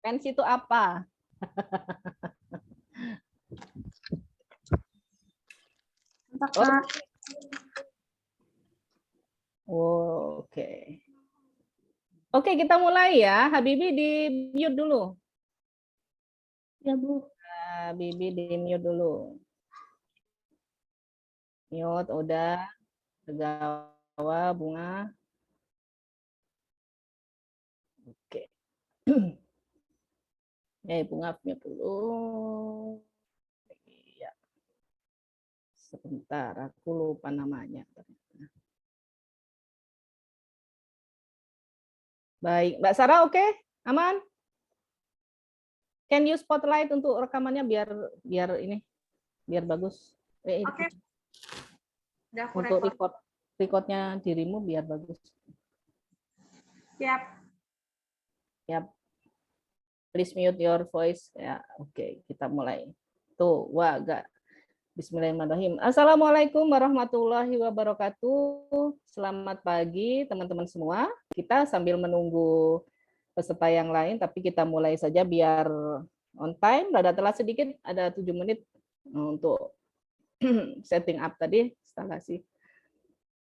Pens itu apa? Oh, oke. Oke, kita mulai ya. Habibi di mute dulu. Ya, Bu. Habibi di mute dulu. Mute udah. Tegawa, Bunga. Oke. Bunga mute dulu. Iya. Sebentar, aku lupa namanya. Baik, Mbak Sarah oke? Aman? Can you spotlight untuk rekamannya biar ini biar bagus. Oke. Untuk recordnya dirimu biar bagus. Siap. Yap. Please mute your voice. Ya, oke, kita mulai. Tuh, wah agak. Bismillahirrahmanirrahim. Assalamualaikum warahmatullahi wabarakatuh. Selamat pagi teman-teman semua. Kita sambil menunggu peserta yang lain, tapi kita mulai saja biar on time. Rada telat sedikit, ada 7 menit untuk setting up tadi, instalasi.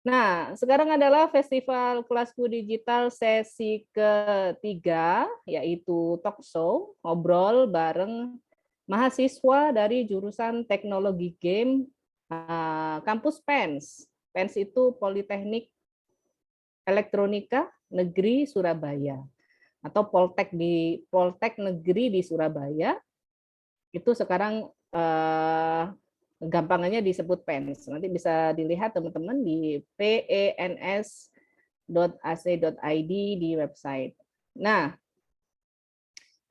Nah, sekarang adalah Festival Kelasku Digital sesi ketiga, yaitu talk show, ngobrol bareng mahasiswa dari jurusan teknologi game kampus PENS. PENS itu Politeknik Elektronika Negeri Surabaya atau Poltek Negeri di Surabaya. Itu sekarang gampangannya disebut PENS. Nanti bisa dilihat teman-teman di pens.ac.id di website. Nah,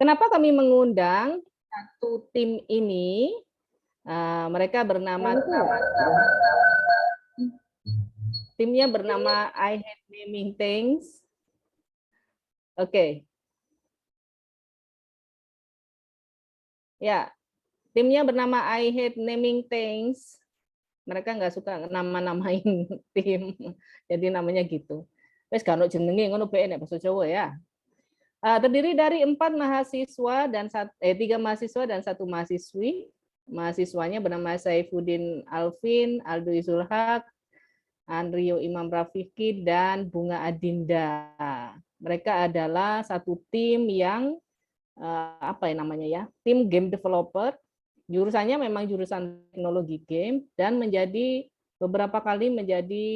kenapa kami mengundang satu tim ini? Mereka timnya bernama I Hate Naming Things. Oke. Ya, timnya bernama I Hate Naming Things. Mereka nggak suka nama-namain tim, jadi namanya gitu. Wes kan jenenge ngono bae nek basa Jawa ya. Terdiri dari 4 mahasiswa dan 3 mahasiswa dan 1 mahasiswi. Mahasiswanya bernama Saifuddin Alvin, Aldo Izulhaq, Andrio Imam Rafiki, dan Bunga Adinda. Mereka adalah satu tim yang apa ya namanya ya, tim game developer. Jurusannya memang jurusan teknologi game dan menjadi beberapa kali menjadi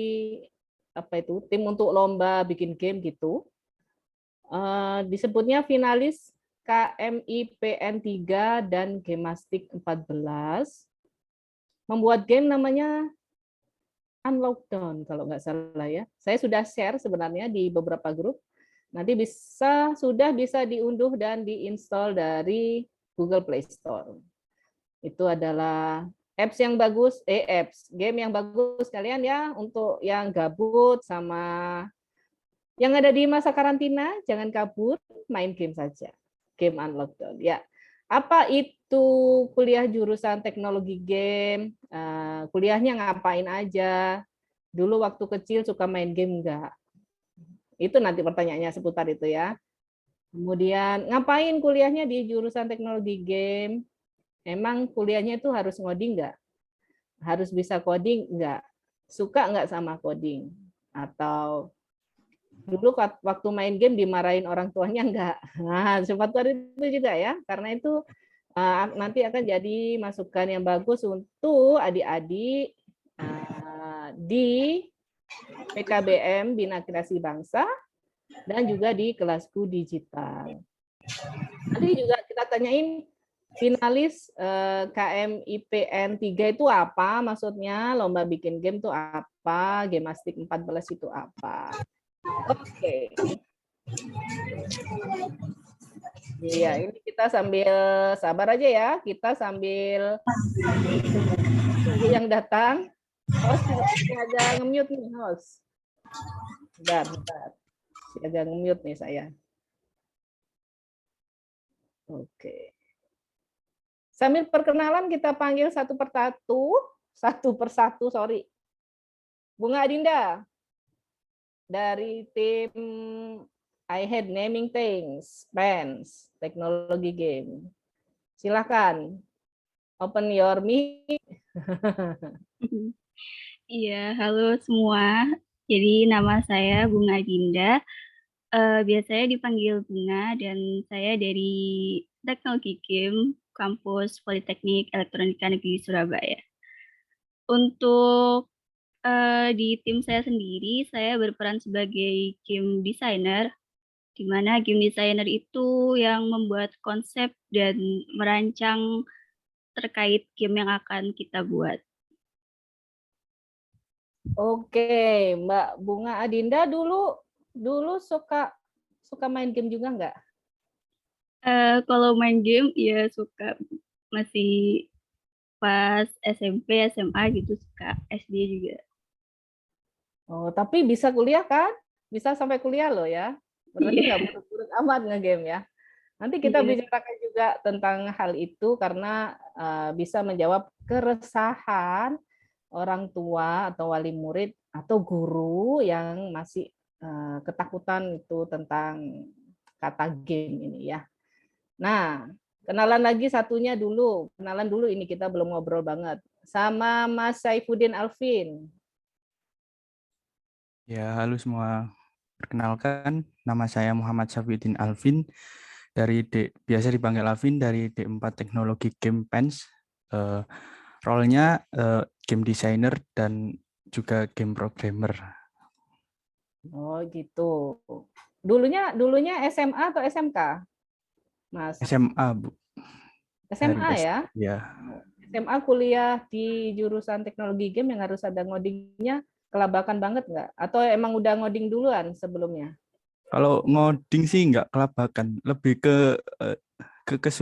apa itu tim untuk lomba bikin game gitu. Disebutnya finalis KMIPN 3 dan Gemastik 14. Membuat game namanya Unlockdown kalau nggak salah ya. Saya sudah share sebenarnya di beberapa grup. Nanti sudah bisa diunduh dan diinstal dari Google Play Store. Itu adalah game yang bagus kalian ya, untuk yang gabut sama yang ada di masa karantina, jangan kabur, main game saja. Game Unlockdown. Ya. Apa itu kuliah jurusan teknologi game? Kuliahnya ngapain aja? Dulu waktu kecil suka main game enggak? Itu nanti pertanyaannya seputar itu ya. Kemudian ngapain kuliahnya di jurusan teknologi game? Emang kuliahnya itu harus ngoding enggak? Harus bisa coding enggak? Suka enggak sama coding? Atau dulu waktu main game dimarahin orang tuanya enggak? Nah, seputar itu juga ya. Karena itu nanti akan jadi masukan yang bagus untuk adik-adik di PKBM Bina Kreasi Bangsa dan juga di kelasku digital. Nanti juga kita tanyain finalis KMIPN 3 itu apa maksudnya, lomba bikin game itu apa, Gemastik 14 itu apa. Oke. Iya, ini kita sambil sabar aja ya, kita sambil tunggu yang datang. Host agak nge-mute nih, host. Bentar. Agak nge-mute nih saya. Oke. Sambil perkenalan kita panggil satu persatu, sorry. Bunga Adinda dari tim I hate naming things, pens, teknologi game. Silakan, open your mic. Iya, halo semua. Jadi nama saya Bunga Dinda. Biasanya dipanggil Bunga dan saya dari Teknologi Game Kampus Politeknik Elektronika Negeri Surabaya. Untuk di tim saya sendiri, saya berperan sebagai game designer, di mana game designer itu yang membuat konsep dan merancang terkait game yang akan kita buat. Oke, Mbak Bunga Adinda dulu suka main game juga nggak? Kalau main game ya suka, masih pas SMP, SMA gitu suka, SD juga. Oh, tapi bisa kuliah kan? Bisa sampai kuliah loh ya. Berarti nggak Iya. buruk-buruk amat ngegame ya. Nanti kita Iya. bicarakan juga tentang hal itu karena bisa menjawab keresahan orang tua atau wali murid atau guru yang masih ketakutan itu tentang kata game ini ya. Nah, kenalan lagi satunya dulu. Kenalan dulu ini kita belum ngobrol banget. Sama Mas Saifuddin Alvin. Ya, halo semua. Perkenalkan, nama saya Muhammad Syafiuddin Alvin dari biasa dipanggil Alvin dari D4 Teknologi Game Pens. Role-nya game designer dan juga game programmer. Oh, gitu. Dulunya SMA atau SMK? Mas. SMA, Bu. SMA ya? Ya. SMA kuliah di jurusan teknologi game yang harus ada ngodingnya, kelabakan banget nggak? Atau emang udah ngoding duluan sebelumnya? Kalau ngoding sih nggak kelabakan, lebih ke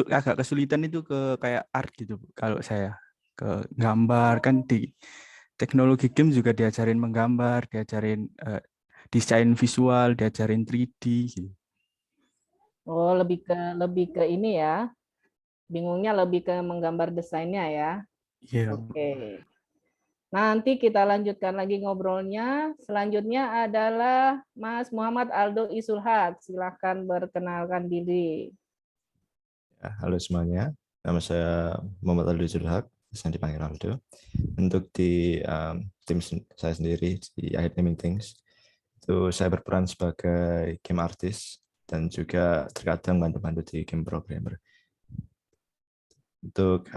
agak kesulitan itu ke kayak art gitu, Bu. Kalau saya ke gambar kan di teknologi game juga diajarin menggambar, diajarin desain visual, diajarin 3D gitu. Oh, lebih ke ini ya. Bingungnya lebih ke menggambar desainnya ya. Iya. Oke. Nanti kita lanjutkan lagi ngobrolnya. Selanjutnya adalah Mas Muhammad Aldo Isulhaq. Silakan berkenalkan diri. Halo semuanya, nama saya Muhammad Aldo Zulhaq, bisa dipanggil Aldo. Untuk di tim saya sendiri di I Hate Naming Things, itu saya berperan sebagai game artist dan juga terkadang bantu-bantu di game programmer. Untuk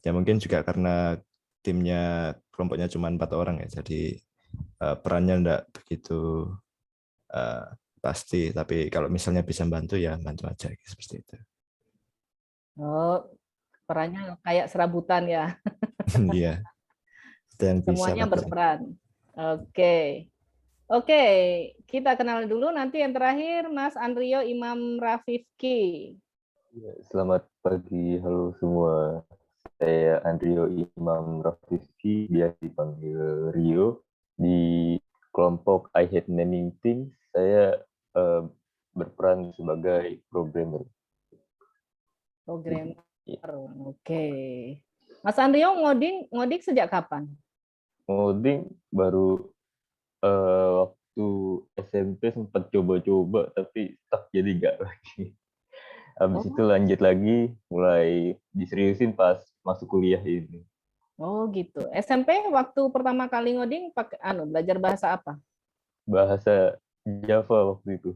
ya mungkin juga karena timnya kelompoknya cuma 4 orang ya, jadi perannya enggak begitu pasti, tapi kalau misalnya bisa bantu ya bantu aja seperti itu. Oh, perannya kayak serabutan ya. Iya. Dan Semuanya berperan. Oke. Oke, kita kenal dulu nanti yang terakhir Mas Andrio Imam Rafifki. Selamat pagi, halo semua. Saya Andrio Imam Rafifki, biasa dipanggil Rio. Di kelompok I Hate Naming Things, saya berperan sebagai programmer. Programmer. Oke. Mas Andrio ngoding sejak kapan? Ngoding baru waktu SMP sempat coba-coba, tapi stuck jadi nggak lagi. Habis itu lanjut lagi, mulai diseriusin pas masuk kuliah ini. Oh gitu. SMP waktu pertama kali ngoding pakai belajar bahasa apa? Bahasa Java waktu itu.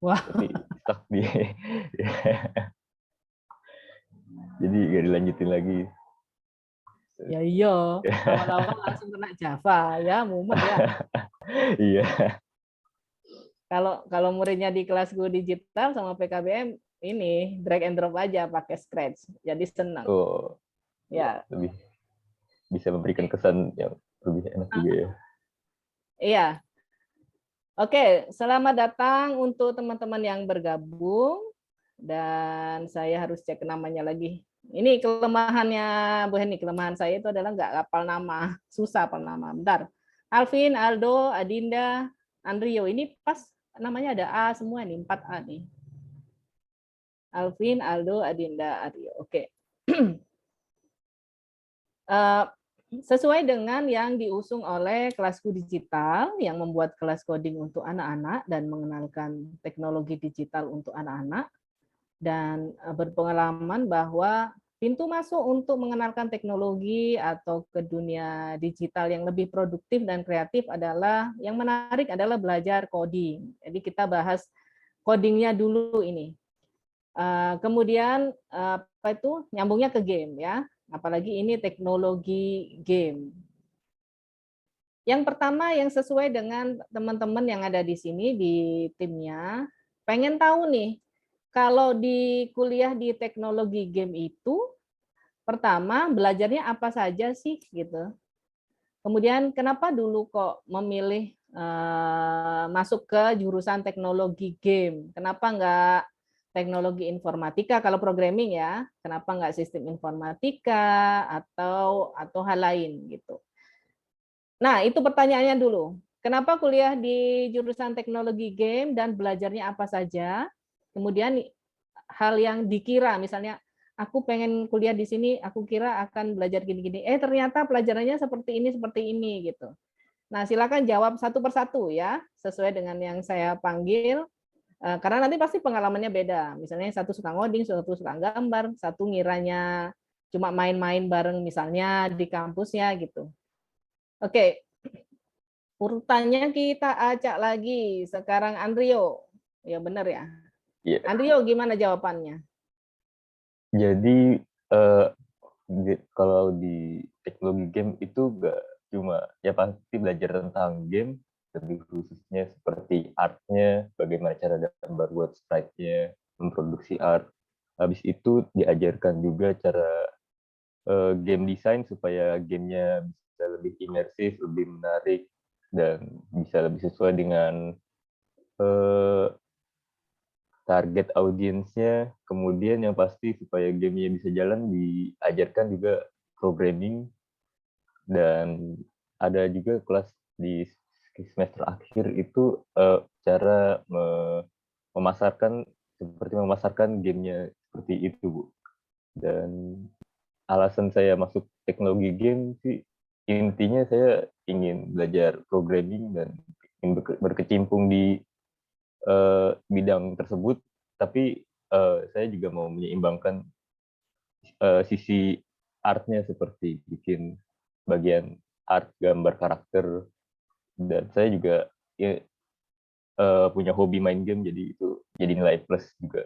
Wah. Tapi stuck di. Jadi nggak dilanjutin lagi. Ya iya, awal-awal langsung kena Java ya, mumet ya. Iya. Kalau muridnya di kelas gue digital sama PKBM ini drag and drop aja pakai Scratch, jadi senang. Oh, ya. Lebih bisa memberikan kesan yang lebih enak juga ya. Iya. Oke, selamat datang untuk teman-teman yang bergabung dan saya harus cek namanya lagi. Ini kelemahannya Bu Heni, kelemahan saya itu adalah nggak hafal nama, susah hafal nama. Bentar. Alvin, Aldo, Adinda, Andrio, ini pas namanya ada A semua nih, 4A nih. Alvin, Aldo, Adinda, Aryo. Oke. sesuai dengan yang diusung oleh Kelasku Digital yang membuat kelas coding untuk anak-anak dan mengenalkan teknologi digital untuk anak-anak, dan berpengalaman bahwa pintu masuk untuk mengenalkan teknologi atau ke dunia digital yang lebih produktif dan kreatif adalah, yang menarik adalah belajar coding. Jadi kita bahas codingnya dulu ini. Kemudian apa itu nyambungnya ke game ya, apalagi ini teknologi game. Yang pertama yang sesuai dengan teman-teman yang ada di sini di timnya, pengen tahu nih, kalau di kuliah di teknologi game itu, pertama belajarnya apa saja sih gitu. Kemudian kenapa dulu kok memilih masuk ke jurusan teknologi game? Kenapa nggak teknologi informatika kalau programming ya? Kenapa nggak sistem informatika atau hal lain gitu? Nah, itu pertanyaannya dulu. Kenapa kuliah di jurusan teknologi game dan belajarnya apa saja? Kemudian hal yang dikira, misalnya aku pengen kuliah di sini, aku kira akan belajar gini-gini. Ternyata pelajarannya seperti ini gitu. Nah, silakan jawab satu persatu ya, sesuai dengan yang saya panggil. Karena nanti pasti pengalamannya beda. Misalnya satu suka ngoding, satu suka gambar, satu ngiranya cuma main-main bareng misalnya di kampusnya gitu. Oke, urutannya kita acak lagi. Sekarang Andrio. Ya benar ya. Iya. Andrio gimana jawabannya? Jadi kalau di teknologi game itu nggak cuma ya pasti belajar tentang game, lebih khususnya seperti artnya, bagaimana cara gambar buat sprite-nya, memproduksi art. Habis itu diajarkan juga cara game design supaya gamenya bisa lebih imersif, lebih menarik, dan bisa lebih sesuai dengan target audiensnya. Kemudian yang pasti supaya gamenya bisa jalan diajarkan juga programming, dan ada juga kelas di semester akhir itu cara memasarkan, seperti memasarkan gamenya seperti itu, Bu. Dan alasan saya masuk teknologi game sih intinya saya ingin belajar programming dan ingin berkecimpung di bidang tersebut, tapi saya juga mau menyeimbangkan sisi artnya seperti bikin bagian art gambar karakter, dan saya juga ya, punya hobi main game, jadi itu jadi nilai plus juga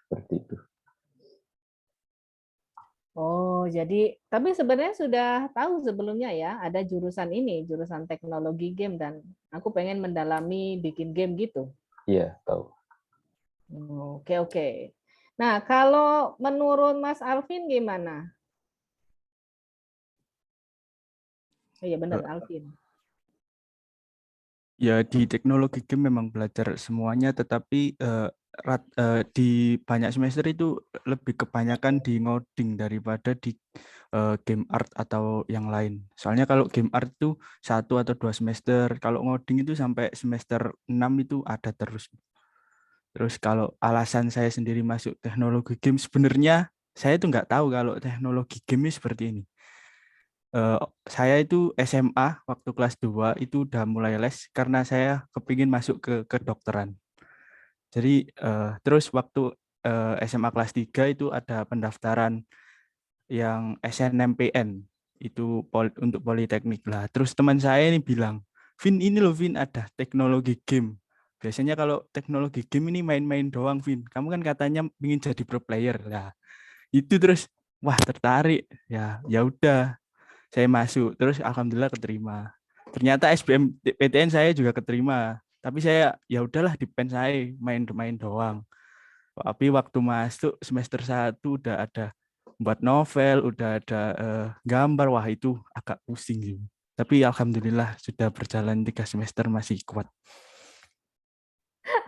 seperti itu. Oh, jadi tapi sebenarnya sudah tahu sebelumnya ya, ada jurusan ini, jurusan teknologi game, dan aku pengen mendalami bikin game gitu. Iya, tahu. Oke, oke. Nah, kalau menurut Mas Alvin gimana? Oh iya benar, Alvin. Ya di teknologi game memang belajar semuanya, tetapi di banyak semester itu lebih kebanyakan di ngoding daripada di game art atau yang lain. Soalnya kalau game art itu 1 atau 2 semester, kalau ngoding itu sampai semester 6 itu ada terus. Terus kalau alasan saya sendiri masuk teknologi game, sebenarnya saya itu nggak tahu kalau teknologi game ini seperti ini. Saya itu SMA waktu kelas 2 itu udah mulai les karena saya kepingin masuk ke kedokteran. Jadi terus waktu SMA kelas 3 itu ada pendaftaran yang SNMPN itu untuk politeknik lah. Terus teman saya ini bilang, Vin ini loh Vin, ada teknologi game. Biasanya kalau teknologi game ini main-main doang Vin. Kamu kan katanya ingin jadi pro player lah. Itu terus wah tertarik ya, ya udah saya masuk, terus alhamdulillah keterima. Ternyata SBMPTN saya juga keterima, tapi saya ya udahlah di pen saya main-main doang. Tapi waktu masuk semester 1 udah ada buat novel, udah ada gambar, wah itu agak pusing sih. Tapi alhamdulillah sudah berjalan 3 semester masih kuat.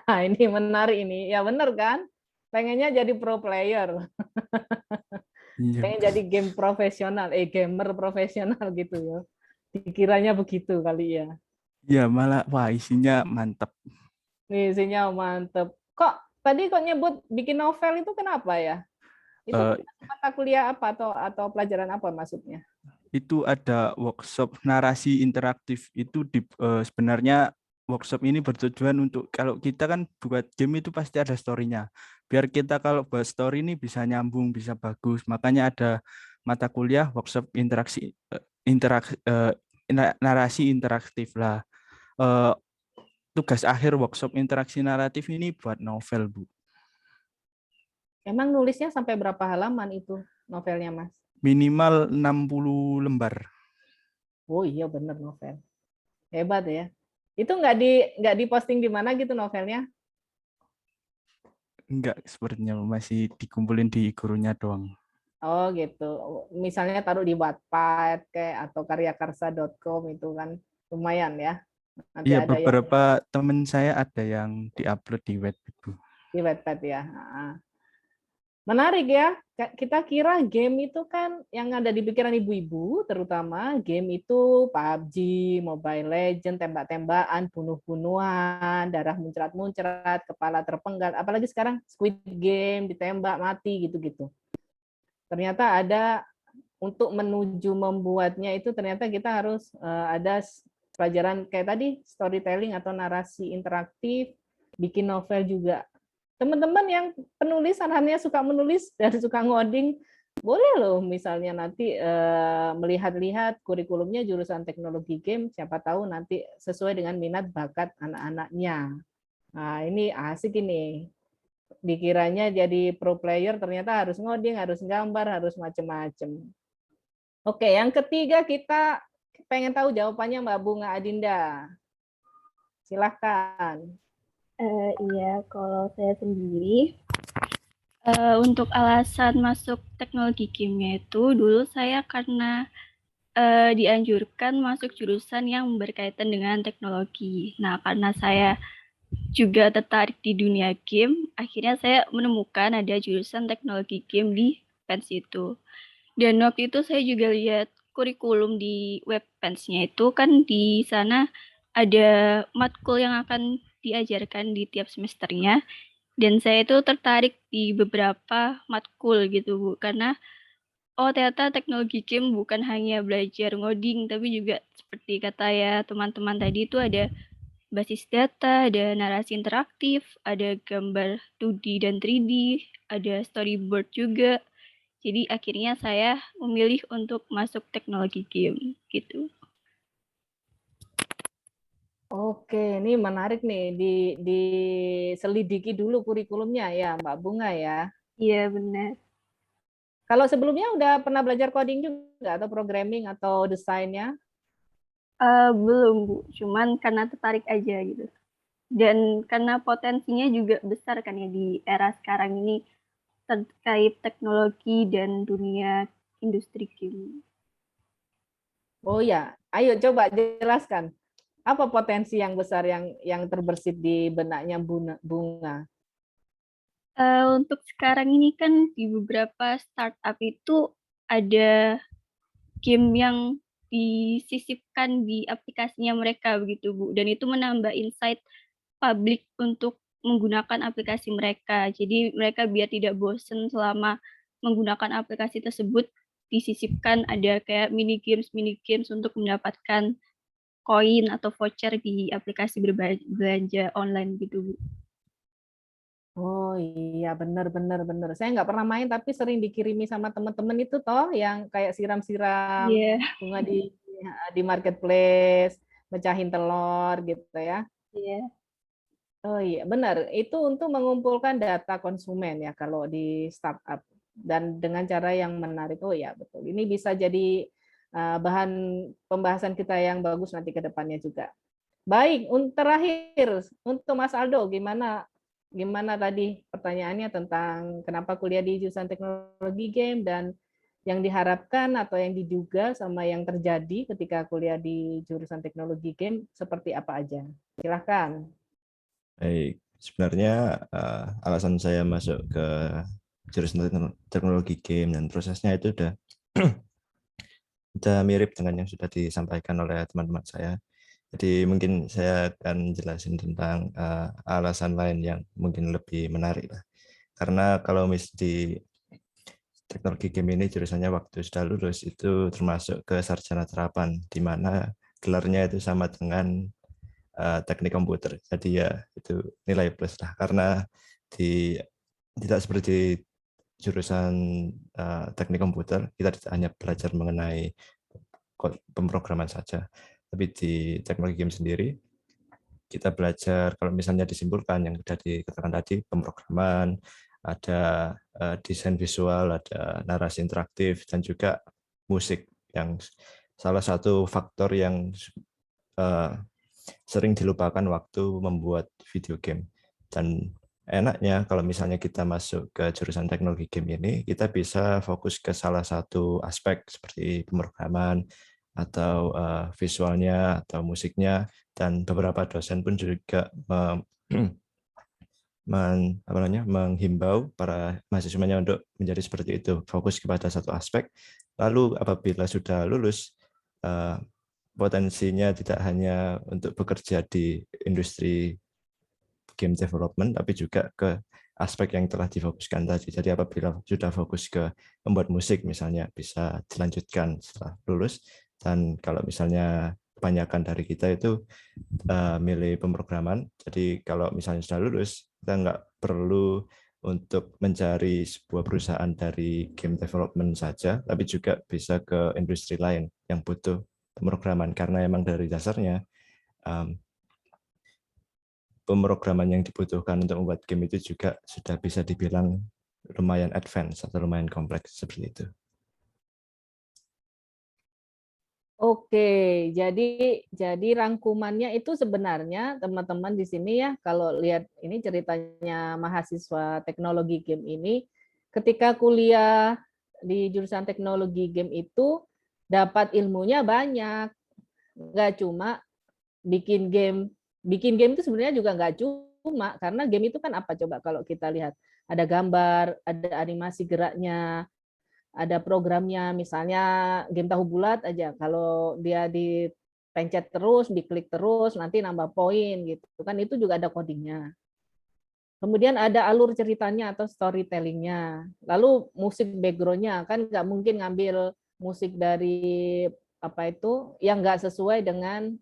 Nah, ini menarik ini. Ya benar kan? Pengennya jadi pro player. Iya. Pengen jadi game profesional, gamer profesional gitu ya. Dikiranya begitu kali ya. Iya, malah wah isinya mantap. Isinya mantep. Kok tadi kok nyebut bikin novel itu kenapa ya? Itu Eh, mata kuliah apa atau pelajaran apa maksudnya? itu ada workshop narasi interaktif. Itu sebenarnya workshop ini bertujuan untuk, kalau kita kan buat game itu pasti ada story-nya. Biar kita kalau buat story ini bisa nyambung, bisa bagus. Makanya ada mata kuliah workshop narasi interaktif lah. Tugas akhir workshop interaksi naratif ini buat novel, Bu. Emang nulisnya sampai berapa halaman itu novelnya, Mas? Minimal 60 lembar. Oh iya bener novel. Hebat ya. Itu nggak diposting di mana gitu novelnya? Enggak, sepertinya masih dikumpulin di gurunya doang. Oh gitu. Misalnya taruh di Wattpad kayak atau karyakarsa.com itu kan lumayan ya. Nanti Iya, ada yang beberapa teman saya ada yang diupload di Wattpad, Bu. di Wattpad ya. Menarik ya. Kita kira game itu kan yang ada di pikiran ibu-ibu, terutama game itu PUBG, Mobile Legends, tembak-tembakan, bunuh-bunuhan, darah muncrat-muncrat, kepala terpenggal. Apalagi sekarang Squid Game, ditembak mati gitu-gitu. Ternyata ada untuk menuju membuatnya itu ternyata kita harus ada pelajaran kayak tadi storytelling atau narasi interaktif, bikin novel juga. Teman-teman yang penulis anaknya suka menulis dan suka ngoding, boleh loh misalnya nanti melihat-lihat kurikulumnya jurusan teknologi game, siapa tahu nanti sesuai dengan minat bakat anak-anaknya. Nah, ini asik ini. Dikiranya jadi pro player, ternyata harus ngoding, harus gambar, harus macam-macam. Oke, yang ketiga kita pengen tahu jawabannya Mbak Bunga Adinda. Silahkan. Iya, kalau saya sendiri, untuk alasan masuk teknologi kimia itu, dulu saya karena dianjurkan masuk jurusan yang berkaitan dengan teknologi. Nah, karena saya juga tertarik di dunia game, akhirnya saya menemukan ada jurusan teknologi game di PENS itu. Dan waktu itu saya juga lihat kurikulum di web PENS-nya itu kan di sana ada matkul yang akan diajarkan di tiap semesternya. Dan saya itu tertarik di beberapa matkul gitu, Bu. Karena ternyata teknologi game bukan hanya belajar ngoding, tapi juga seperti kata ya teman-teman tadi itu ada basis data, ada narasi interaktif, ada gambar 2D dan 3D, ada storyboard juga. Jadi akhirnya saya memilih untuk masuk teknologi game gitu. Oke, ini menarik nih. Diselidiki dulu kurikulumnya ya, Mbak Bunga ya. Iya benar. Kalau sebelumnya udah pernah belajar coding juga atau programming atau desainnya? Belum, Bu. Cuman karena tertarik aja gitu. Dan karena potensinya juga besar kan ya di era sekarang ini terkait teknologi dan dunia industri game. Oh ya, ayo coba jelaskan. Apa potensi yang besar yang terbersit di benaknya Bunga? Untuk sekarang ini kan di beberapa startup itu ada game yang disisipkan di aplikasinya mereka begitu, Bu. Dan itu menambah insight publik untuk menggunakan aplikasi mereka. Jadi mereka biar tidak bosen selama menggunakan aplikasi tersebut, disisipkan ada kayak mini games untuk mendapatkan koin atau voucher di aplikasi berbelanja online gitu, Bu. Oh iya, benar. Saya nggak pernah main, tapi sering dikirimi sama teman-teman itu toh, yang kayak siram-siram Iya, bunga di marketplace, mecahin telur gitu ya. iya. Oh iya, benar. Itu untuk mengumpulkan data konsumen ya kalau di startup dan dengan cara yang menarik. Oh ya, betul. Ini bisa jadi bahan pembahasan kita yang bagus nanti ke depannya juga. Baik, terakhir untuk Mas Aldo, gimana tadi pertanyaannya tentang kenapa kuliah di jurusan teknologi game dan yang diharapkan atau yang diduga sama yang terjadi ketika kuliah di jurusan teknologi game seperti apa aja? Silahkan. Baik, sebenarnya alasan saya masuk ke jurusan teknologi game dan prosesnya itu udah mirip dengan yang sudah disampaikan oleh teman-teman saya. Jadi mungkin saya akan jelasin tentang alasan lain yang mungkin lebih menarik lah. Karena kalau di teknologi game ini jurusannya waktu sudah lulus itu termasuk ke sarjana terapan, di mana gelarnya itu sama dengan teknik komputer. Jadi ya itu nilai plus lah, karena tidak seperti jurusan teknik komputer, kita tidak hanya belajar mengenai pemrograman saja, tapi di teknologi game sendiri kita belajar, kalau misalnya disimpulkan yang sudah dikatakan tadi, pemrograman, ada desain visual, ada narasi interaktif, dan juga musik, yang salah satu faktor yang sering dilupakan waktu membuat video game. Dan enaknya kalau misalnya kita masuk ke jurusan teknologi game ini, kita bisa fokus ke salah satu aspek seperti pemrograman, atau visualnya, atau musiknya, dan beberapa dosen pun juga menghimbau para mahasiswanya untuk menjadi seperti itu, fokus kepada satu aspek. Lalu apabila sudah lulus, potensinya tidak hanya untuk bekerja di industri game development, tapi juga ke aspek yang telah difokuskan tadi. Jadi apabila sudah fokus ke membuat musik misalnya, bisa dilanjutkan setelah lulus. Dan kalau misalnya kebanyakan dari kita itu milih pemrograman, jadi kalau misalnya sudah lulus, kita nggak perlu untuk mencari sebuah perusahaan dari game development saja, tapi juga bisa ke industri lain yang butuh pemrograman, karena emang dari dasarnya pemrograman yang dibutuhkan untuk membuat game itu juga sudah bisa dibilang lumayan advance atau lumayan kompleks seperti itu. Oke, jadi rangkumannya itu sebenarnya teman-teman di sini ya, kalau lihat ini ceritanya mahasiswa teknologi game ini, ketika kuliah di jurusan teknologi game itu dapat ilmunya banyak, nggak cuma bikin game. Bikin game itu sebenarnya juga nggak cuma, karena game itu kan apa coba kalau kita lihat, ada gambar, ada animasi geraknya, ada programnya, misalnya game tahu bulat aja, kalau dia dipencet terus, diklik terus, nanti nambah poin gitu kan, itu juga ada codingnya. Kemudian ada alur ceritanya atau storytellingnya, lalu musik backgroundnya, kan nggak mungkin ngambil musik dari apa itu yang nggak sesuai dengan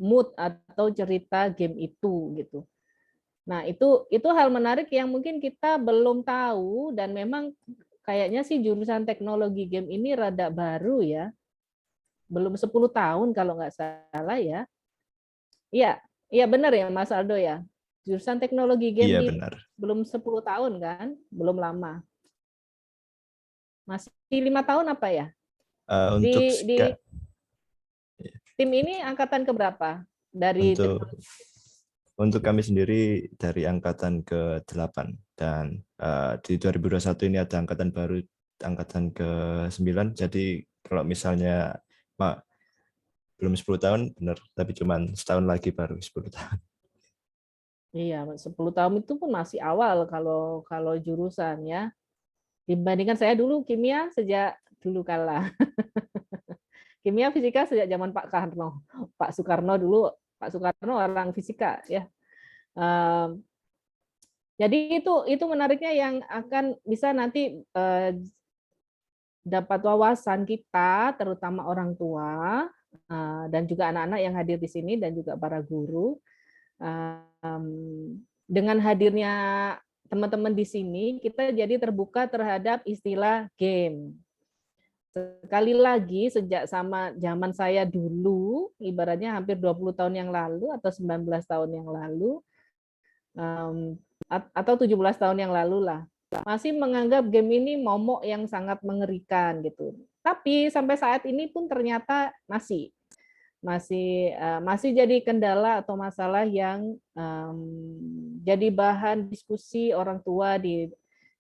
mood atau cerita game itu gitu. Nah, itu hal menarik yang mungkin kita belum tahu, dan memang kayaknya sih jurusan teknologi game ini rada baru ya. Belum 10 tahun kalau nggak salah ya. Iya, iya benar ya Mas Aldo ya. Jurusan teknologi game Iya di benar. belum 10 tahun kan, belum lama. Masih 5 tahun apa ya? Untuk Di tim ini angkatan keberapa? Dari untuk kami sendiri dari angkatan ke-8, dan di 2021 ini ada angkatan baru, angkatan ke-9. Jadi kalau misalnya belum 10 tahun benar, tapi cuma setahun lagi baru 10 tahun. Iya, 10 tahun itu pun masih awal kalau jurusan ya. Dibandingkan saya dulu kimia sejak dulu kala. Kimia fisika sejak zaman Pak Karno. Pak Soekarno dulu, Pak Soekarno orang fisika ya. Jadi itu menariknya yang akan bisa nanti dapat wawasan kita, terutama orang tua dan juga anak-anak yang hadir di sini dan juga para guru. Dengan hadirnya teman-teman di sini, kita jadi terbuka terhadap istilah game. Sekali lagi, sejak sama zaman saya dulu, ibaratnya hampir 20 tahun yang lalu atau 19 tahun yang lalu, atau 17 tahun yang lalu lah, masih menganggap game ini momok yang sangat mengerikan gitu. Tapi sampai saat ini pun ternyata masih jadi kendala atau masalah yang jadi bahan diskusi orang tua di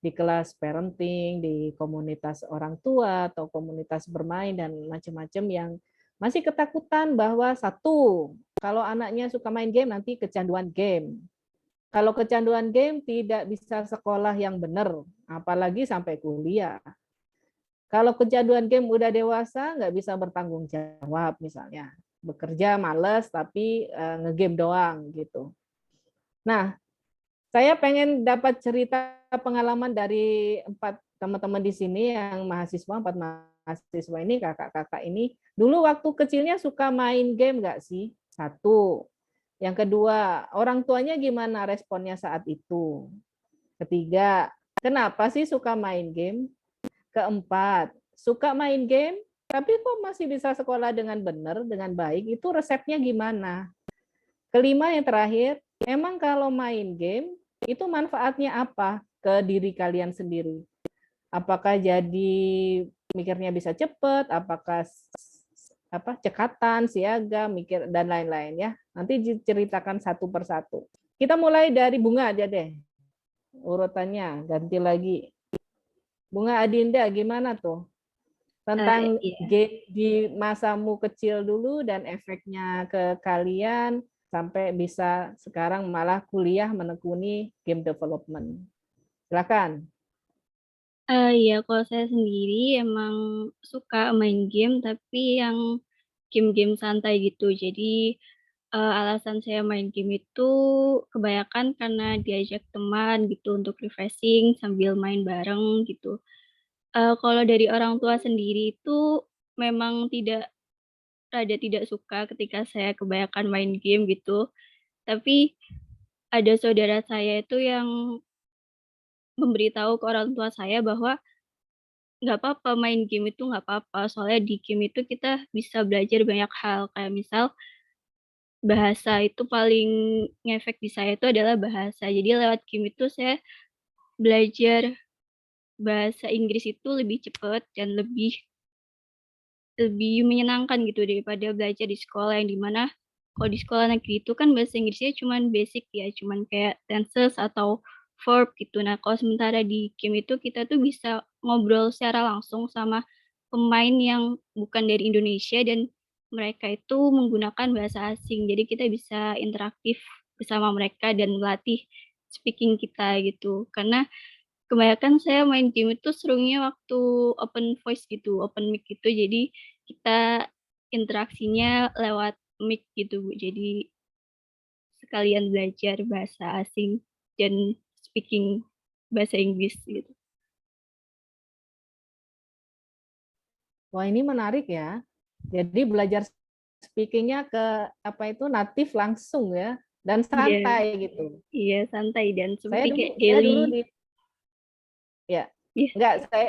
kelas parenting, di komunitas orang tua atau komunitas bermain dan macam-macam, yang masih ketakutan bahwa satu, kalau anaknya suka main game nanti kecanduan game. Kalau kecanduan game tidak bisa sekolah yang benar, apalagi sampai kuliah. Kalau kecanduan game udah dewasa nggak bisa bertanggung jawab misalnya. Bekerja males tapi ngegame doang gitu. Nah, Saya pengen dapat cerita pengalaman dari 4 teman-teman di sini yang mahasiswa, 4 mahasiswa ini, kakak-kakak ini. Dulu waktu kecilnya suka main game nggak sih? Satu. Yang kedua, orang tuanya gimana responnya saat itu? Ketiga, kenapa sih suka main game? Keempat, suka main game, tapi kok masih bisa sekolah dengan benar, dengan baik, itu resepnya gimana? Kelima yang terakhir, emang kalau main game, itu manfaatnya apa ke diri kalian sendiri? Apakah jadi mikirnya bisa cepat, apakah cekatan, siaga, mikir, dan lain-lain ya. Nanti diceritakan satu persatu. Kita mulai dari Bunga aja deh. Urutannya, ganti lagi. Bunga Adinda, gimana tuh? Tentang Iya. game di masamu kecil dulu dan efeknya ke kalian sampai bisa sekarang malah kuliah menekuni game development. Silakan. Iya, kalau saya sendiri emang suka main game, tapi yang game-game santai gitu. Jadi alasan saya main game itu kebanyakan karena diajak teman gitu untuk refreshing sambil main bareng gitu. Kalau dari orang tua sendiri itu memang rada tidak suka ketika saya kebanyakan main game gitu. Tapi ada saudara saya itu yang memberitahu ke orang tua saya bahwa nggak apa-apa main game itu nggak apa-apa, soalnya di game itu kita bisa belajar banyak hal, kayak misal bahasa itu paling ngefek di saya itu adalah bahasa. Jadi lewat game itu saya belajar bahasa Inggris itu lebih cepat dan lebih lebih menyenangkan gitu daripada belajar di sekolah yang dimana kalau di sekolah negeri itu kan bahasa Inggrisnya cuman basic ya, cuman kayak tenses atau verb gitu. Nah, kalau sementara di game itu kita tuh bisa ngobrol secara langsung sama pemain yang bukan dari Indonesia dan mereka itu menggunakan bahasa asing. Jadi kita bisa interaktif bersama mereka dan melatih speaking kita gitu. Karena kebanyakan saya main game itu serunya waktu open voice gitu, open mic gitu. Jadi kita interaksinya lewat mic gitu, Bu. Jadi sekalian belajar bahasa asing dan speaking bahasa Inggris gitu. Wah, ini menarik ya. Jadi belajar speaking-nya ke natif langsung ya dan Iya, santai gitu. iya santai dan Saya seperti kayak dulu daily. ya Iya, enggak saya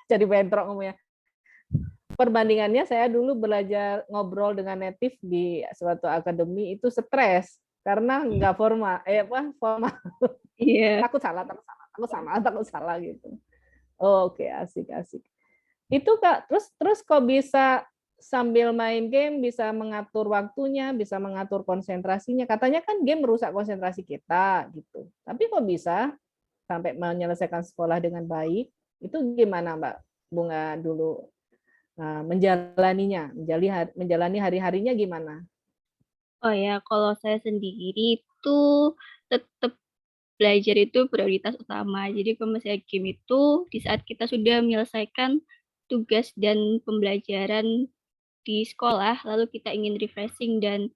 jadi bentrok ngomongnya. Perbandingannya saya dulu belajar ngobrol dengan native di suatu akademi itu stres karena nggak formal, formal. iya. takut salah gitu. Oh, oke, asik. Itu Kak, terus kok bisa sambil main game bisa mengatur waktunya, bisa mengatur konsentrasinya. Katanya kan game merusak konsentrasi kita gitu. Tapi kok bisa sampai menyelesaikan sekolah dengan baik? Itu gimana Mbak Bunga dulu menjalaninya, menjalani hari-harinya gimana? Oh ya, kalau saya sendiri itu tetap belajar itu prioritas utama. Jadi kalau misalnya game itu di saat kita sudah menyelesaikan tugas dan pembelajaran di sekolah, lalu kita ingin refreshing dan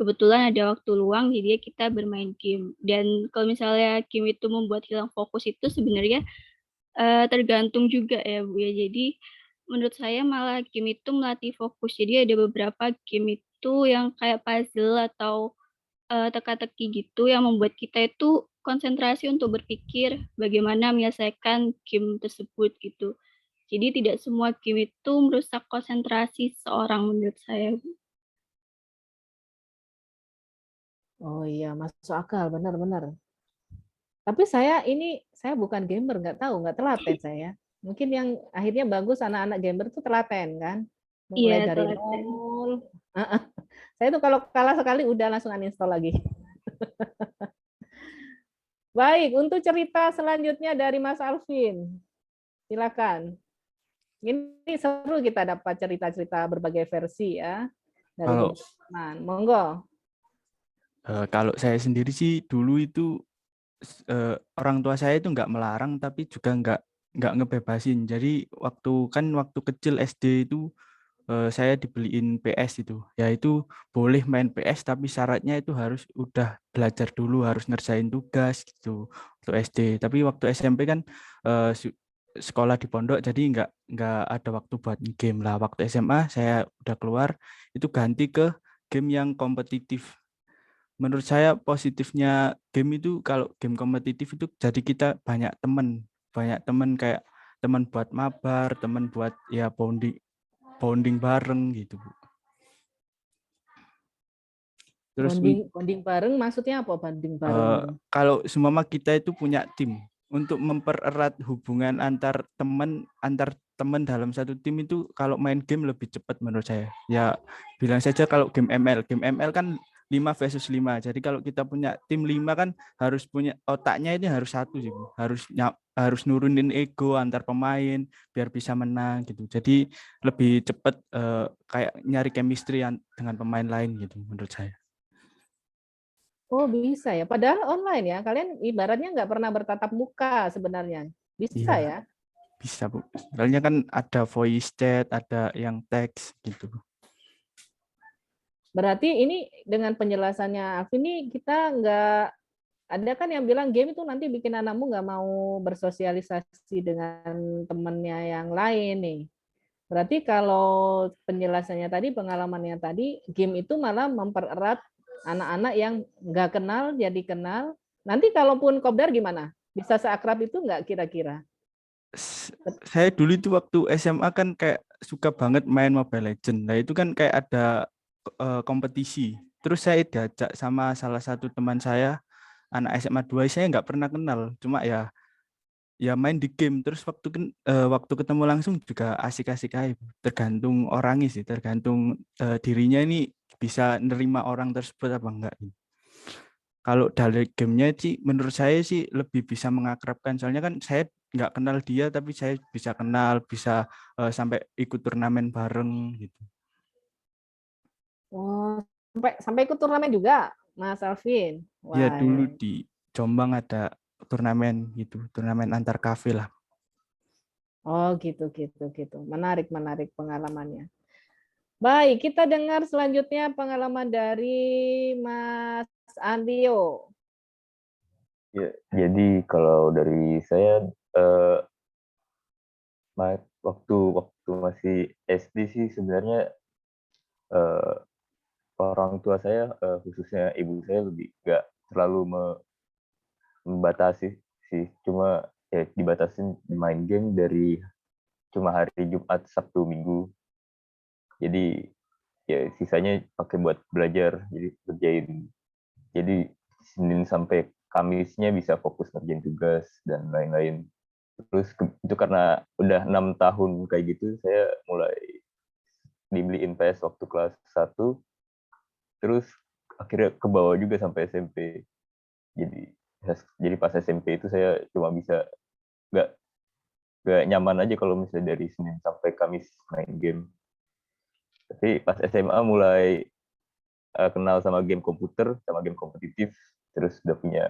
kebetulan ada waktu luang, jadi kita bermain game. Dan kalau misalnya game itu membuat hilang fokus itu sebenarnya tergantung juga ya Bu ya. Jadi menurut saya malah game itu melatih fokus. Jadi ada beberapa game itu yang kayak puzzle atau teka-teki gitu yang membuat kita itu konsentrasi untuk berpikir bagaimana menyelesaikan game tersebut gitu. Jadi tidak semua game itu merusak konsentrasi seorang menurut saya. Oh iya, masuk akal, benar-benar. Tapi saya bukan gamer, nggak telaten saya. Mungkin yang akhirnya bagus anak-anak gamer itu telaten kan, Iya, mulai dari telaten. nol. Saya tuh kalau kalah sekali udah langsung uninstall lagi. Baik, untuk cerita selanjutnya dari Mas Alvin, silakan. Ini seru kita dapat cerita-cerita berbagai versi ya dari Kalau teman. Monggo. kalau saya sendiri sih dulu itu orang tua saya itu nggak melarang tapi juga nggak ngebebasin. Jadi waktu kecil SD itu saya dibeliin PS itu. Ya itu boleh main PS tapi syaratnya itu harus udah belajar dulu, harus ngerjain tugas gitu waktu SD. Tapi waktu SMP kan sekolah di pondok jadi nggak ada waktu buat game lah. Waktu SMA saya udah keluar itu ganti ke game yang kompetitif. Menurut saya positifnya game itu kalau game kompetitif itu jadi kita banyak teman kayak teman buat mabar, teman buat ya bonding bareng gitu, Bu. Terus Bonding bareng maksudnya apa bonding bareng itu? kalau semua kita itu punya tim untuk mempererat hubungan antar teman dalam satu tim itu kalau main game lebih cepat menurut saya. Ya bilang saja kalau game ML kan 5 versus 5. Jadi kalau kita punya tim 5 kan harus punya otaknya ini harus satu sih, Bu. Harus nurunin ego antar pemain biar bisa menang gitu. Jadi lebih cepat kayak nyari chemistry dengan pemain lain gitu menurut saya. Oh bisa ya, padahal online ya. Kalian ibaratnya nggak pernah bertatap muka sebenarnya. Bisa Iya. ya? Bisa, Bu. Soalnya kan ada voice chat, ada yang teks gitu. Berarti ini dengan penjelasannya Alvin ini kita nggak ada kan yang bilang game itu nanti bikin anakmu nggak mau bersosialisasi dengan temannya yang lain nih. Berarti kalau penjelasannya tadi, pengalamannya tadi, game itu malah mempererat anak-anak yang nggak kenal jadi kenal. Nanti kalaupun kopdar gimana? Bisa seakrab itu nggak kira-kira? Saya dulu itu waktu SMA kan kayak suka banget main Mobile Legends. Nah itu kan kayak ada kompetisi. Terus saya diajak sama salah satu teman saya, anak SMA 2, saya nggak pernah kenal. Cuma ya main di game. Terus waktu ketemu langsung juga asik-asik aja. Tergantung orangnya sih, tergantung dirinya ini bisa nerima orang tersebut apa enggak. Kalau dari gamenya sih menurut saya sih lebih bisa mengakrabkan. Soalnya kan saya nggak kenal dia tapi saya bisa kenal, bisa sampai ikut turnamen bareng gitu. Oh, sampai ikut turnamen juga, Mas Alvin. Ya Wah. dulu di Jombang ada turnamen gitu, turnamen antar kafe lah. Oh, gitu. Menarik pengalamannya. Baik, kita dengar selanjutnya pengalaman dari Mas Andio. Ya, jadi kalau dari saya waktu masih SD sih sebenarnya orang tua saya khususnya ibu saya lebih nggak terlalu membatasi sih, cuma ya dibatasin main game dari cuma hari Jumat, Sabtu, Minggu. Jadi ya sisanya pakai buat belajar, jadi kerjain. Jadi Senin sampai Kamisnya bisa fokus ngerjain tugas dan lain-lain. Terus itu karena udah 6 tahun kayak gitu, saya mulai dibeliin PS waktu kelas 1, terus akhirnya ke bawah juga sampai SMP. Jadi pas SMP itu saya cuma bisa nggak nyaman aja kalau misalnya dari Senin sampai Kamis main game. Tapi pas SMA mulai kenal sama game komputer, sama game kompetitif, terus udah punya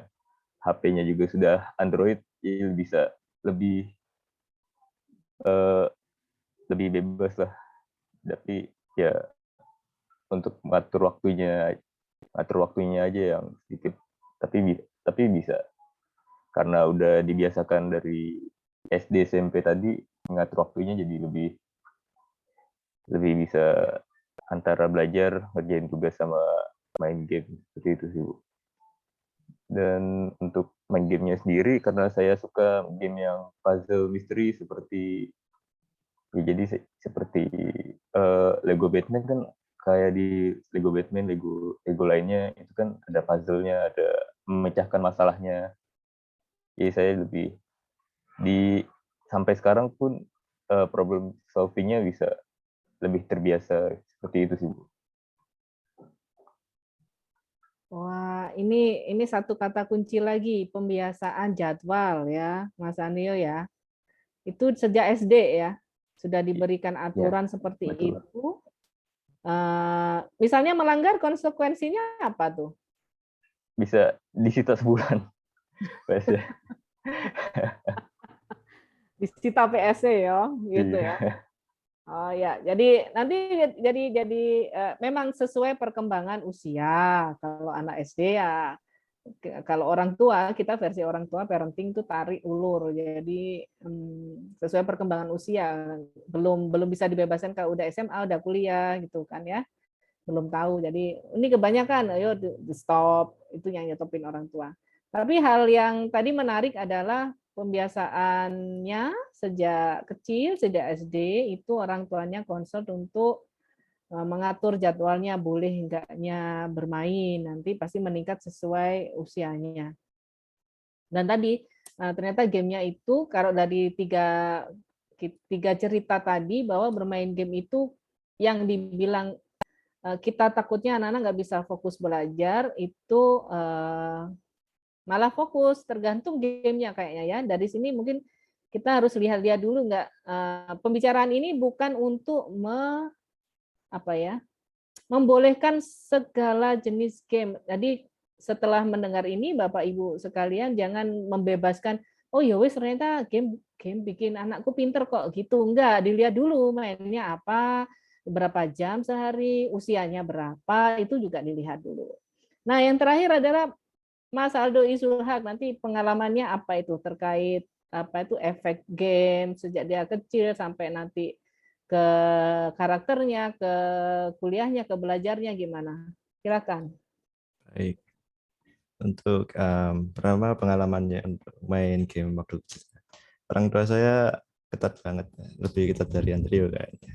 HP-nya juga sudah Android, jadi bisa lebih lebih bebas lah. Tapi ya untuk ngatur waktunya aja yang sedikit, tapi bisa karena udah dibiasakan dari SD SMP tadi, ngatur waktunya jadi lebih bisa antara belajar, ngerjain tugas sama main game, seperti itu sih, Bu. Dan untuk main gamenya sendiri, karena saya suka game yang puzzle misteri seperti ya, jadi seperti Lego Batman kan, kayak di Lego Batman, Lego lainnya itu kan ada puzzle-nya, ada memecahkan masalahnya. Jadi saya lebih sampai sekarang pun problem solving-nya bisa lebih terbiasa seperti itu sih, Bu. Wah, ini satu kata kunci lagi, pembiasaan jadwal ya, Mas Anio ya. Itu sejak SD ya, sudah diberikan aturan seperti betul. itu. Misalnya melanggar konsekuensinya apa tuh? Bisa disita sebulan. Disita PS-nya ya, gitu ya. Oh ya, jadi nanti memang sesuai perkembangan usia. Kalau anak SD ya, kalau orang tua kita versi orang tua parenting itu tarik ulur. Jadi sesuai perkembangan usia, belum bisa dibebaskan kalau udah SMA, udah kuliah gitu kan ya. Belum tahu. Jadi ini kebanyakan ayo di stop, itu yang nyetopin orang tua. Tapi hal yang tadi menarik adalah pembiasaannya sejak kecil, sejak SD itu orang tuanya concern untuk mengatur jadwalnya, boleh enggaknya bermain, nanti pasti meningkat sesuai usianya. Dan tadi ternyata gamenya itu kalau dari tiga cerita tadi bahwa bermain game itu yang dibilang kita takutnya anak-anak nggak bisa fokus belajar itu malah fokus, tergantung gamenya kayaknya ya. Dari sini mungkin kita harus lihat-lihat dulu nggak pembicaraan ini bukan untuk membolehkan segala jenis game. Jadi setelah mendengar ini Bapak Ibu sekalian jangan membebaskan oh ya wis ternyata game bikin anakku pinter kok gitu. Enggak, dilihat dulu mainnya apa, berapa jam sehari, usianya berapa, itu juga dilihat dulu. Nah, yang terakhir adalah Mas Aldo Isulhak, nanti pengalamannya apa itu terkait efek game sejak dia kecil sampai nanti ke karakternya, ke kuliahnya, ke belajarnya gimana? Silakan. Baik. Untuk pertama pengalamannya untuk main game waktu kecil. Orang tua saya ketat banget, lebih ketat dari Andrio kayaknya.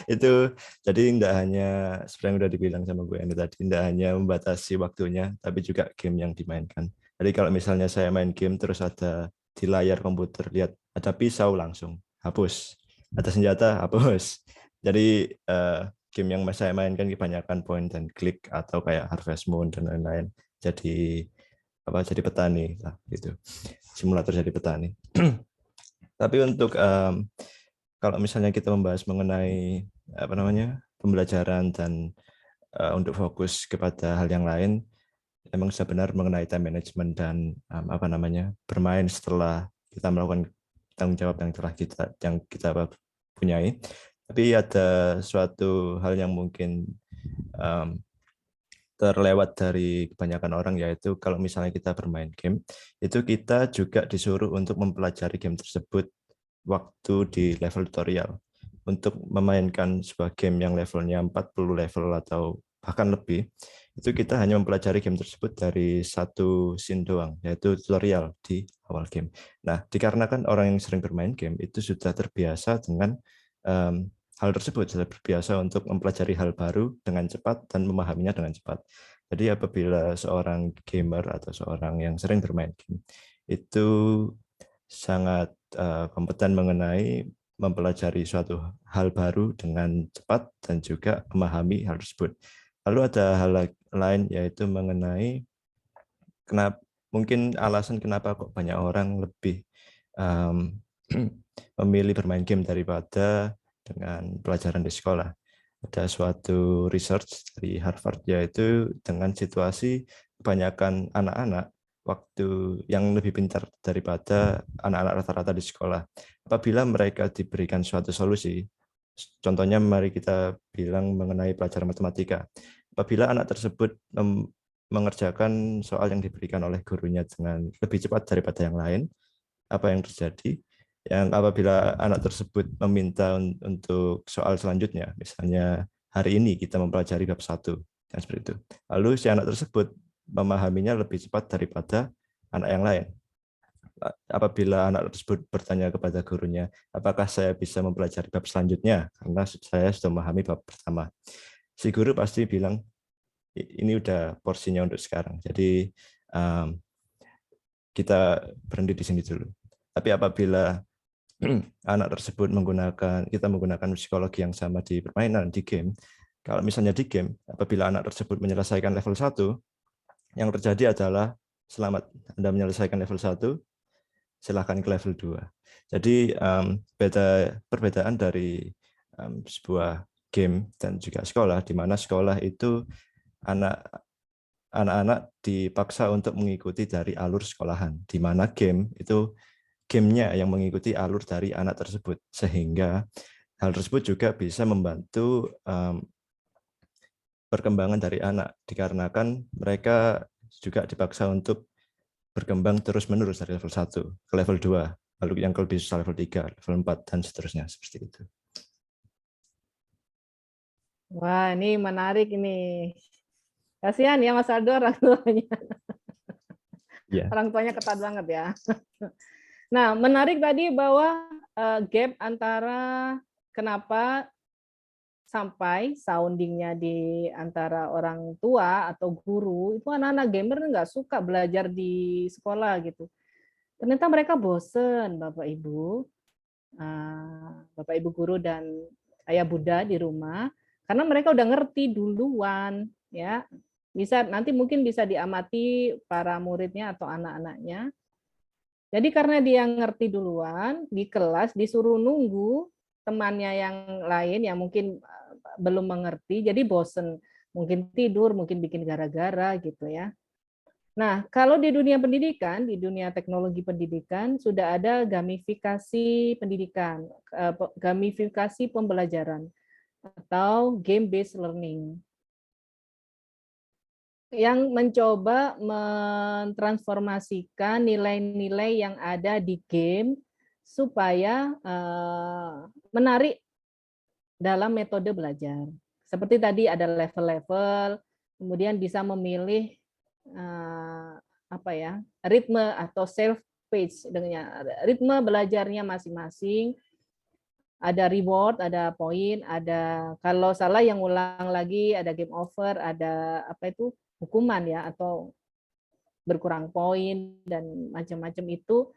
Itu jadi tidak hanya seperti yang udah dibilang sama gue ini tadi, tidak hanya membatasi waktunya, tapi juga game yang dimainkan. Jadi kalau misalnya saya main game terus ada di layar komputer lihat ada pisau langsung hapus, ada senjata hapus. Jadi game yang saya mainkan kebanyakan point and click atau kayak Harvest Moon dan lain-lain. Jadi jadi petani lah gitu, simulator jadi petani. Tapi untuk kalau misalnya kita membahas mengenai pembelajaran dan untuk fokus kepada hal yang lain, memang sudah benar mengenai time management dan bermain setelah kita melakukan tanggung jawab yang kita punyai. Tapi ada suatu hal yang mungkin terlewat dari kebanyakan orang, yaitu kalau misalnya kita bermain game, itu kita juga disuruh untuk mempelajari game tersebut waktu di level tutorial. Untuk memainkan sebuah game yang levelnya 40 level atau bahkan lebih, itu kita hanya mempelajari game tersebut dari satu scene doang, yaitu tutorial di awal game. Nah, dikarenakan orang yang sering bermain game itu sudah terbiasa dengan hal tersebut, sudah terbiasa untuk mempelajari hal baru dengan cepat dan memahaminya dengan cepat. Jadi apabila seorang gamer atau seorang yang sering bermain game itu sangat kompeten mengenai mempelajari suatu hal baru dengan cepat dan juga memahami hal tersebut. Lalu ada hal lain yaitu mengenai mungkin alasan kenapa kok banyak orang lebih memilih bermain game daripada dengan pelajaran di sekolah. Ada suatu research dari Harvard yaitu dengan situasi kebanyakan anak-anak waktu yang lebih pintar daripada anak-anak rata-rata di sekolah. Apabila mereka diberikan suatu solusi, contohnya mari kita bilang mengenai pelajaran matematika. Apabila anak tersebut mengerjakan soal yang diberikan oleh gurunya dengan lebih cepat daripada yang lain, apa yang terjadi? Yang apabila anak tersebut meminta untuk soal selanjutnya, misalnya hari ini kita mempelajari bab 1, yang seperti itu. Lalu si anak tersebut memahaminya lebih cepat daripada anak yang lain. Apabila anak tersebut bertanya kepada gurunya, apakah saya bisa mempelajari bab selanjutnya? Karena saya sudah memahami bab pertama. Si guru pasti bilang, ini udah porsinya untuk sekarang. Jadi kita berhenti di sini dulu. Tapi apabila anak tersebut kita menggunakan psikologi yang sama di permainan, di game, kalau misalnya di game, apabila anak tersebut menyelesaikan level 1, yang terjadi adalah selamat, Anda menyelesaikan level 1, silahkan ke level 2. Jadi perbedaan dari sebuah game dan juga sekolah, di mana sekolah itu anak-anak dipaksa untuk mengikuti dari alur sekolahan, di mana game itu gamenya yang mengikuti alur dari anak tersebut, sehingga hal tersebut juga bisa membantu perkembangan dari anak, dikarenakan mereka juga dipaksa untuk berkembang terus-menerus dari level 1 ke level 2, lalu yang lebih susah level 3, level 4, dan seterusnya, seperti itu. Wah, ini menarik ini. Kasihan ya Mas Aldo orang tuanya. Ya. Orang tuanya ketat banget ya. Nah, menarik tadi bahwa gap antara kenapa sampai soundingnya di antara orang tua atau guru itu anak-anak gamer nggak suka belajar di sekolah gitu. Ternyata mereka bosen, Bapak Ibu guru dan ayah bunda di rumah, karena mereka udah ngerti duluan, ya. Nanti mungkin bisa diamati para muridnya atau anak-anaknya. Jadi karena dia ngerti duluan, di kelas disuruh nunggu temannya yang lain yang mungkin belum mengerti, jadi bosen, mungkin tidur, mungkin bikin gara-gara gitu ya. Nah, kalau di dunia pendidikan, di dunia teknologi pendidikan, sudah ada gamifikasi pendidikan, gamifikasi pembelajaran, atau game-based learning, yang mencoba mentransformasikan nilai-nilai yang ada di game supaya menarik dalam metode belajar. Seperti tadi ada level-level, kemudian bisa memilih ritme atau self pace dengan ritme belajarnya masing-masing, ada reward, ada poin, ada kalau salah yang ulang lagi, ada game over, ada hukuman ya, atau berkurang poin dan macam-macam itu.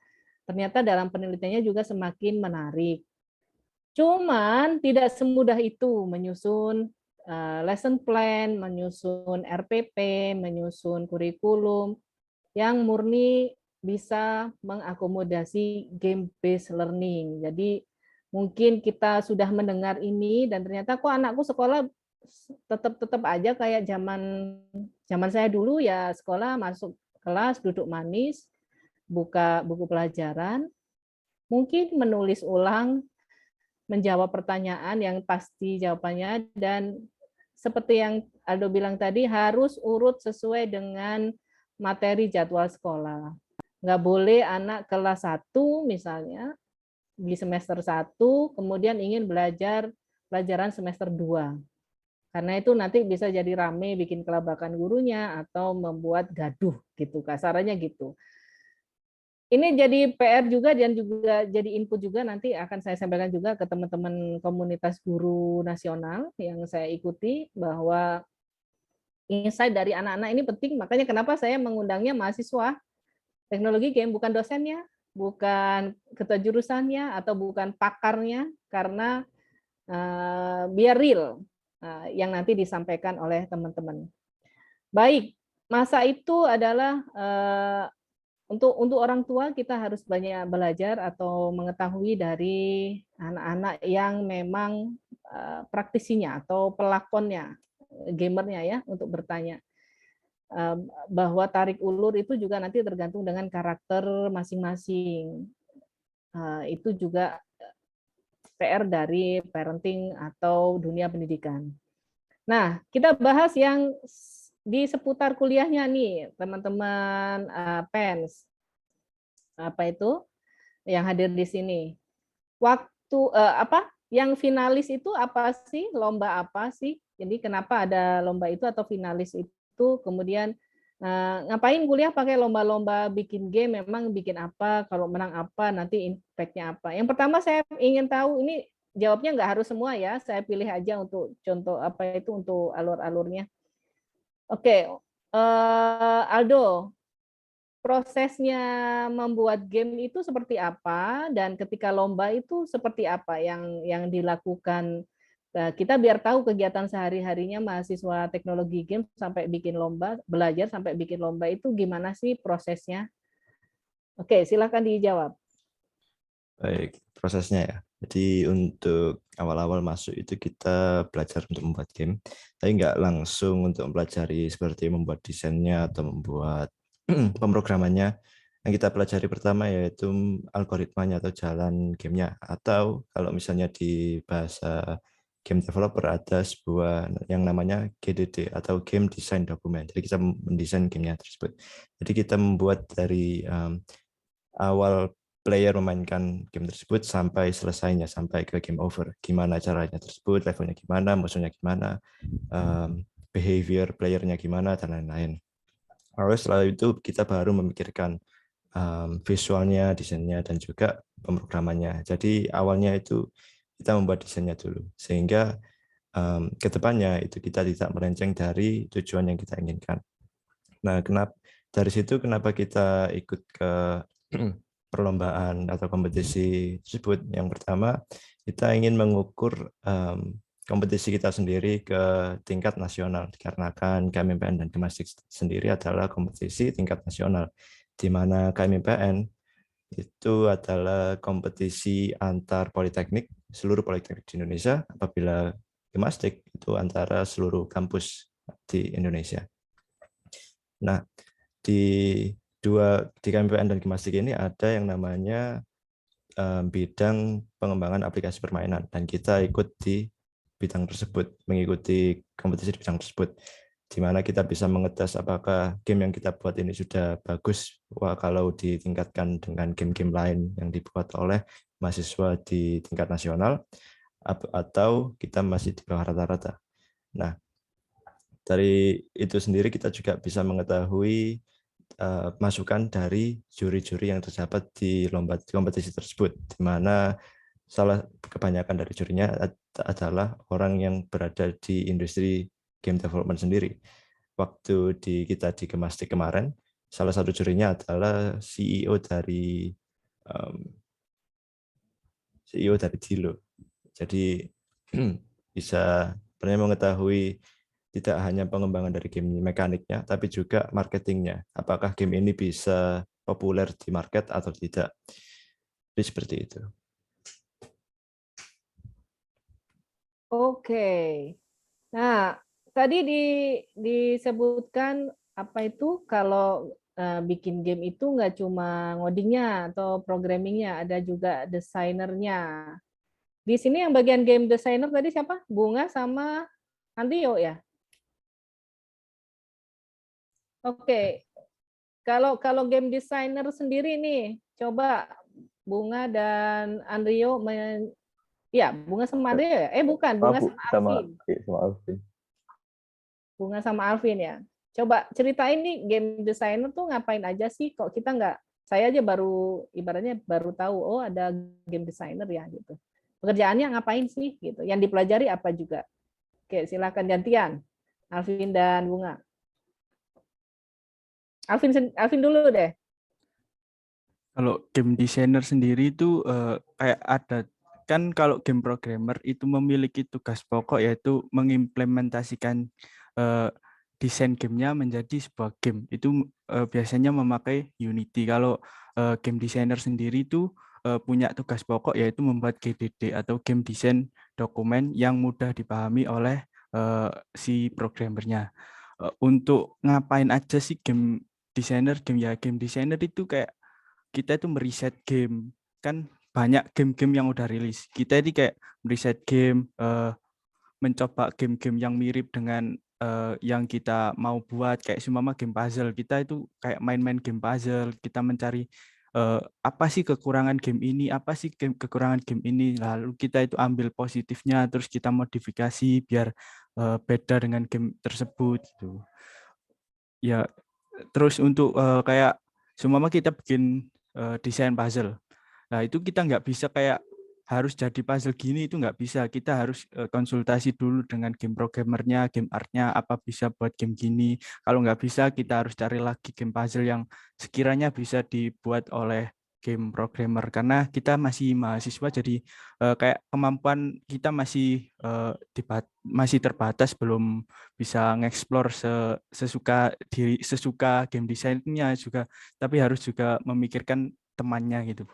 Ternyata dalam penelitiannya juga semakin menarik. Cuman tidak semudah itu menyusun lesson plan, menyusun RPP, menyusun kurikulum yang murni bisa mengakomodasi game-based learning. Jadi mungkin kita sudah mendengar ini dan ternyata kok anakku sekolah tetap aja kayak zaman saya dulu ya, sekolah masuk kelas, duduk manis, buka buku pelajaran, mungkin menulis ulang, menjawab pertanyaan yang pasti jawabannya, dan seperti yang Aldo bilang tadi, harus urut sesuai dengan materi jadwal sekolah. Nggak boleh anak kelas 1 misalnya, di semester 1, kemudian ingin belajar pelajaran semester 2. Karena itu nanti bisa jadi rame, bikin kelabakan gurunya, atau membuat gaduh, gitu, kasarannya gitu. Ini jadi PR juga dan juga jadi input juga, nanti akan saya sampaikan juga ke teman-teman komunitas guru nasional yang saya ikuti, bahwa insight dari anak-anak ini penting, makanya kenapa saya mengundangnya mahasiswa teknologi game, bukan dosennya, bukan ketua jurusannya, atau bukan pakarnya, karena biar real yang nanti disampaikan oleh teman-teman. Baik, masa itu adalah untuk orang tua, kita harus banyak belajar atau mengetahui dari anak-anak yang memang praktisinya atau pelakonnya, gamernya ya, untuk bertanya. Bahwa tarik ulur itu juga nanti tergantung dengan karakter masing-masing. Itu juga PR dari parenting atau dunia pendidikan. Nah, kita bahas yang di seputar kuliahnya nih, teman-teman PENS. Apa itu yang hadir di sini? Waktu yang finalis itu apa sih? Lomba apa sih? Jadi kenapa ada lomba itu atau finalis itu? Kemudian ngapain kuliah pakai lomba-lomba bikin game? Memang bikin apa? Kalau menang apa? Nanti impact-nya apa? Yang pertama saya ingin tahu, ini jawabnya nggak harus semua ya. Saya pilih aja untuk contoh untuk alur-alurnya. Oke, Aldo, prosesnya membuat game itu seperti apa, dan ketika lomba itu seperti apa yang dilakukan? Kita biar tahu kegiatan sehari-harinya mahasiswa teknologi game sampai bikin lomba, belajar sampai bikin lomba itu gimana sih prosesnya? Oke, silakan dijawab. Baik, prosesnya ya. Jadi untuk awal-awal masuk itu kita belajar untuk membuat game, tapi nggak langsung untuk mempelajari seperti membuat desainnya atau membuat pemrogramannya. Yang kita pelajari pertama yaitu algoritmanya atau jalan gamenya, atau kalau misalnya di bahasa game developer ada sebuah yang namanya GDD atau Game Design Document. Jadi kita mendesain gamenya tersebut. Jadi kita membuat dari awal player memainkan game tersebut sampai selesainya, sampai ke game over. Gimana caranya tersebut, levelnya gimana, musuhnya gimana, behavior playernya gimana, dan lain-lain. Lalu setelah itu kita baru memikirkan visualnya, desainnya, dan juga pemrogramannya. Jadi awalnya itu kita membuat desainnya dulu, sehingga ke depannya itu kita tidak melenceng dari tujuan yang kita inginkan. Nah, dari situ kenapa kita ikut ke perlombaan atau kompetisi tersebut? Yang pertama, kita ingin mengukur kompetisi kita sendiri ke tingkat nasional, dikarenakan KMIPN dan Gemastik sendiri adalah kompetisi tingkat nasional, di mana KMIPN itu adalah kompetisi antar politeknik, seluruh politeknik di Indonesia, apabila Gemastik itu antara seluruh kampus di Indonesia. Nah, di KMIPN dan Gemastik ini ada yang namanya bidang pengembangan aplikasi permainan, dan kita ikut di bidang tersebut, mengikuti kompetisi di bidang tersebut, di mana kita bisa mengetes apakah game yang kita buat ini sudah bagus kalau ditingkatkan dengan game-game lain yang dibuat oleh mahasiswa di tingkat nasional, atau kita masih di bawah rata-rata. Nah, dari itu sendiri kita juga bisa mengetahui masukan dari juri-juri yang terdapat di lomba kompetisi tersebut, di mana kebanyakan dari jurinya adalah orang yang berada di industri game development sendiri. Waktu kita di Gemastik kemarin, salah satu jurinya adalah CEO dari Dilo. Jadi bisa sebenarnya mengetahui tidak hanya pengembangan dari game mekaniknya, tapi juga marketingnya. Apakah game ini bisa populer di market atau tidak. Jadi seperti itu. Oke. Nah, tadi disebutkan apa itu kalau bikin game itu nggak cuma ngodingnya atau programmingnya, ada juga desainernya. Di sini yang bagian game designer tadi siapa? Bunga sama Andrio ya? Oke. Kalau game designer sendiri nih, coba Bunga dan Andrio ya, Bunga sama Andrio ya? Bukan, Bunga sama Alvin. Sama Alvin. Bunga sama Alvin ya. Coba ceritain nih game designer tuh ngapain aja sih? Kok kita nggak, saya aja baru ibaratnya baru tahu, oh ada game designer ya gitu. Pekerjaannya ngapain sih gitu? Yang dipelajari apa juga? Oke, silakan gantian. Alvin dan Bunga. Alvin dulu deh. Kalau game designer sendiri itu kayak ada, kan kalau game programmer itu memiliki tugas pokok yaitu mengimplementasikan desain gamenya menjadi sebuah game. Itu biasanya memakai Unity. Kalau game designer sendiri itu punya tugas pokok yaitu membuat GDD atau game design dokumen yang mudah dipahami oleh si programmernya. Untuk ngapain aja sih game designer? Game designer itu kayak kita itu meriset game, kan banyak game-game yang udah rilis. Kita ini kayak meriset game, mencoba game-game yang mirip dengan yang kita mau buat, kayak seumpama game puzzle. Kita itu kayak main-main game puzzle, kita mencari apa sih kekurangan game ini, apa sih kekurangan game ini, lalu kita itu ambil positifnya, terus kita modifikasi biar beda dengan game tersebut gitu. Ya, terus untuk kayak seumpama kita bikin desain puzzle. Nah, itu kita nggak bisa kayak harus jadi puzzle gini, itu nggak bisa. Kita harus konsultasi dulu dengan game programmernya, game artnya, apa bisa buat game gini. Kalau nggak bisa, kita harus cari lagi game puzzle yang sekiranya bisa dibuat oleh game programmer. Karena kita masih mahasiswa, jadi kayak kemampuan kita masih terbatas, belum bisa nge-explore sesuka game desainnya juga, tapi harus juga memikirkan temannya gitu.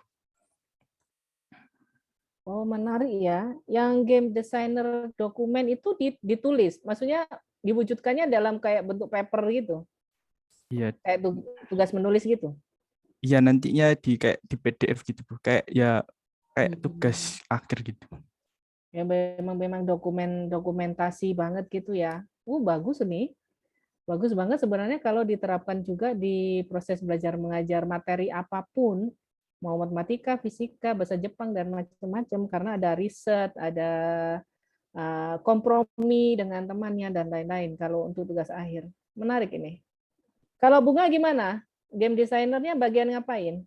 Oh, menarik ya. Yang game designer dokumen itu ditulis, maksudnya diwujudkannya dalam kayak bentuk paper gitu. Iya, Kayak tugas menulis gitu. ya nantinya kayak di PDF gitu Bu. Kayak ya kayak tugas akhir gitu. Ya memang dokumentasi banget gitu ya. Bagus nih. Bagus banget sebenarnya kalau diterapkan juga di proses belajar mengajar materi apapun, mau matematika, fisika, bahasa Jepang dan macam-macam, karena ada riset, ada kompromi dengan temannya dan lain-lain kalau untuk tugas akhir. Menarik ini. Kalau Bunga gimana? Game designernya bagian ngapain?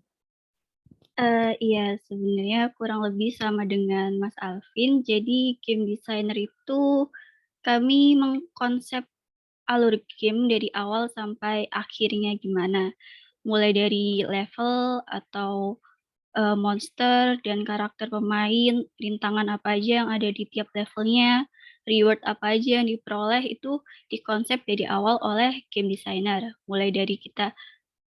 Iya, sebenarnya kurang lebih sama dengan Mas Alvin. Jadi game designer itu kami mengkonsep alur game dari awal sampai akhirnya gimana. Mulai dari level atau monster dan karakter pemain, rintangan apa aja yang ada di tiap levelnya, reward apa aja yang diperoleh itu dikonsep dari awal oleh game designer. Mulai dari kita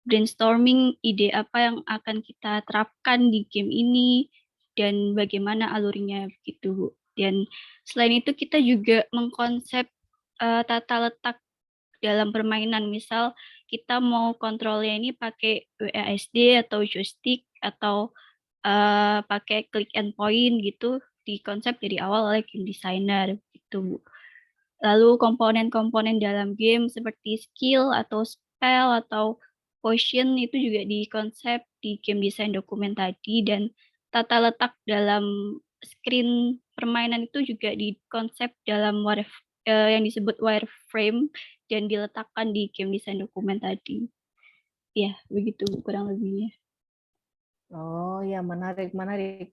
brainstorming ide apa yang akan kita terapkan di game ini dan bagaimana alurnya begitu. Dan selain itu kita juga mengkonsep tata letak dalam permainan. Misal kita mau kontrolnya ini pakai WASD atau joystick atau pakai click and point gitu, dikonsep dari awal oleh game designer gitu. Lalu komponen-komponen dalam game seperti skill atau spell atau potion itu juga dikonsep di game design dokumen tadi, dan tata letak dalam screen permainan itu juga dikonsep dalam yang disebut wireframe dan diletakkan di game design dokumen tadi. Ya, begitu kurang lebihnya. Oh ya, menarik.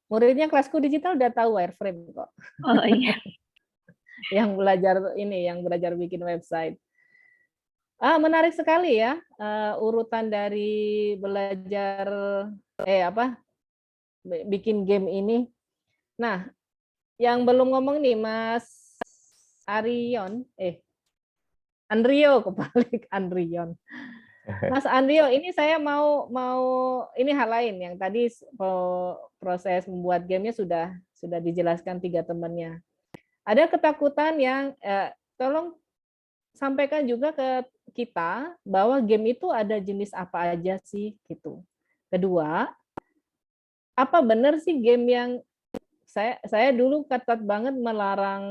Muridnya kelasku digital udah tahu wireframe kok. Oh iya. yang belajar bikin website. Menarik sekali ya, urutan dari belajar bikin game ini. Nah, yang belum ngomong nih Mas Andrio kebalik Andrion. Mas Andrio, ini saya mau ini hal lain yang tadi proses membuat gamenya sudah dijelaskan 3 temannya. Ada ketakutan yang tolong sampaikan juga ke kita bahwa game itu ada jenis apa aja sih gitu. Kedua, apa benar sih game yang saya dulu ketat banget melarang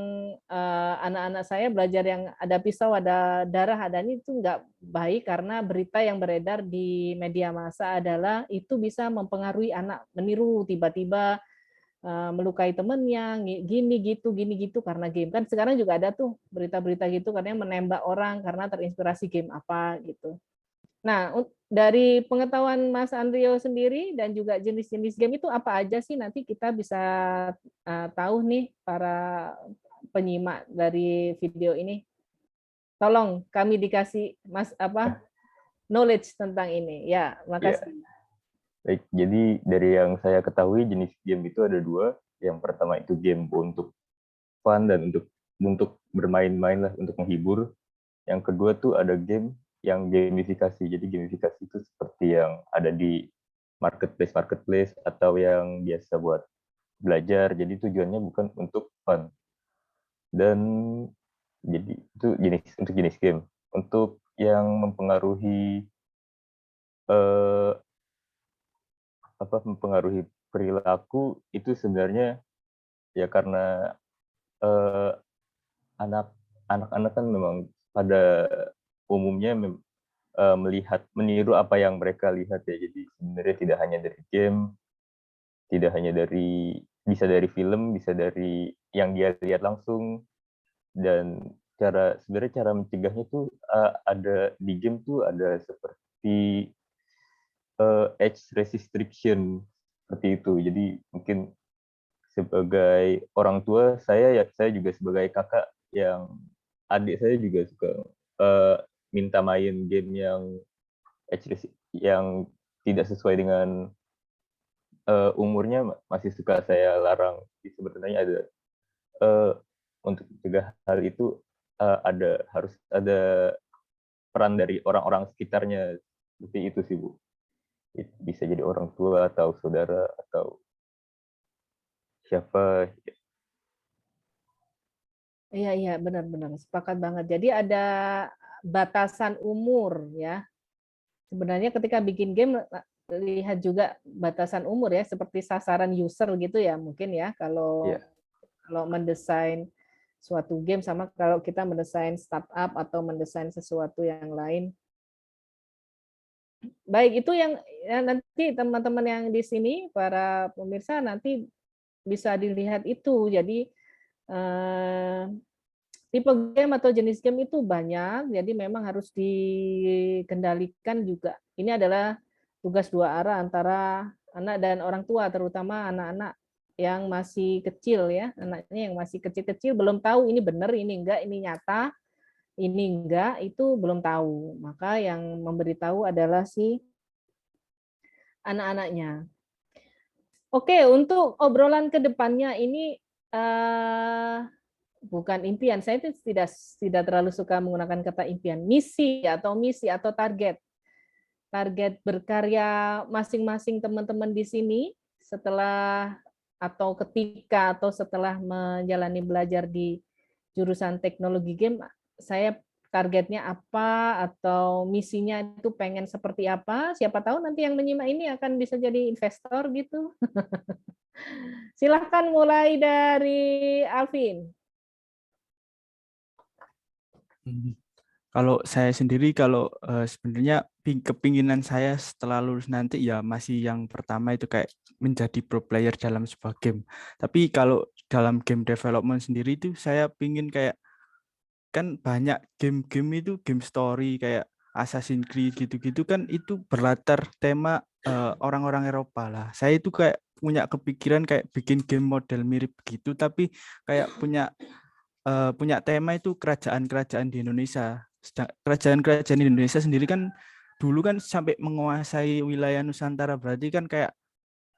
anak-anak saya belajar yang ada pisau, ada darah, ada ini, itu nggak baik karena berita yang beredar di media massa adalah itu bisa mempengaruhi anak, meniru tiba-tiba melukai temennya, gini gitu karena game. Kan sekarang juga ada tuh berita-berita gitu katanya menembak orang karena terinspirasi game apa gitu. Nah, dari pengetahuan Mas Andrio sendiri dan juga jenis-jenis game itu apa aja sih, nanti kita bisa tahu nih para penyimak dari video ini. Tolong kami dikasih knowledge tentang ini. Ya, makasih. Baik, jadi dari yang saya ketahui jenis game itu ada 2. Yang pertama itu game untuk fun dan untuk bermain-main lah, untuk menghibur. Yang kedua tuh ada game yang gamifikasi. Jadi gamifikasi itu seperti yang ada di marketplace atau yang biasa buat belajar. Jadi tujuannya bukan untuk fun. Dan jadi itu untuk jenis game. Untuk yang mempengaruhi mempengaruhi perilaku itu sebenarnya ya karena anak-anak kan memang pada umumnya meniru apa yang mereka lihat ya. Jadi sebenarnya tidak hanya dari game, tidak hanya bisa dari film, bisa dari yang dia lihat langsung. Dan sebenarnya cara mencegahnya tuh ada di game tuh ada seperti age restriction seperti itu. Jadi mungkin sebagai orang tua saya juga sebagai kakak yang adik saya juga suka minta main game yang tidak sesuai dengan umurnya, masih suka saya larang. Sebenarnya ada untuk mencegah hal itu harus ada peran dari orang-orang sekitarnya, seperti itu sih Bu. Bisa jadi orang tua atau saudara atau siapa. Iya, benar-benar sepakat banget. Jadi ada batasan umur ya. Sebenarnya ketika bikin game lihat juga batasan umur ya, seperti sasaran user gitu ya mungkin ya, kalau Iya. kalau mendesain suatu game sama kalau kita mendesain startup atau mendesain sesuatu yang lain. Baik, itu yang ya nanti teman-teman yang di sini, para pemirsa nanti bisa dilihat itu. Jadi tipe game atau jenis game itu banyak, jadi memang harus dikendalikan juga. Ini adalah tugas dua arah antara anak dan orang tua, terutama anak-anak yang masih kecil ya, anaknya yang masih kecil-kecil belum tahu ini benar, ini enggak, ini nyata, ini enggak, itu belum tahu. Maka yang memberitahu adalah si anak-anaknya. Oke, untuk obrolan ke depannya ini bukan impian. Saya tidak terlalu suka menggunakan kata impian. Misi atau target. Target berkarya masing-masing teman-teman di sini setelah atau ketika atau setelah menjalani belajar di jurusan teknologi game, saya targetnya apa atau misinya itu pengen seperti apa. Siapa tahu nanti yang menyimak ini akan bisa jadi investor gitu. Silahkan mulai dari Alvin. Kalau saya sendiri, kalau sebenarnya kepinginan saya setelah lulus nanti ya masih yang pertama itu kayak menjadi pro player dalam sebuah game. Tapi kalau dalam game development sendiri itu saya pingin kayak, kan banyak game-game itu game story kayak Assassin's Creed gitu-gitu kan, itu berlatar tema orang-orang Eropa lah. Saya itu kayak punya kepikiran kayak bikin game model mirip gitu, tapi kayak punya tema itu kerajaan-kerajaan di Indonesia. Kerajaan-kerajaan di Indonesia sendiri kan dulu kan sampai menguasai wilayah Nusantara, berarti kan kayak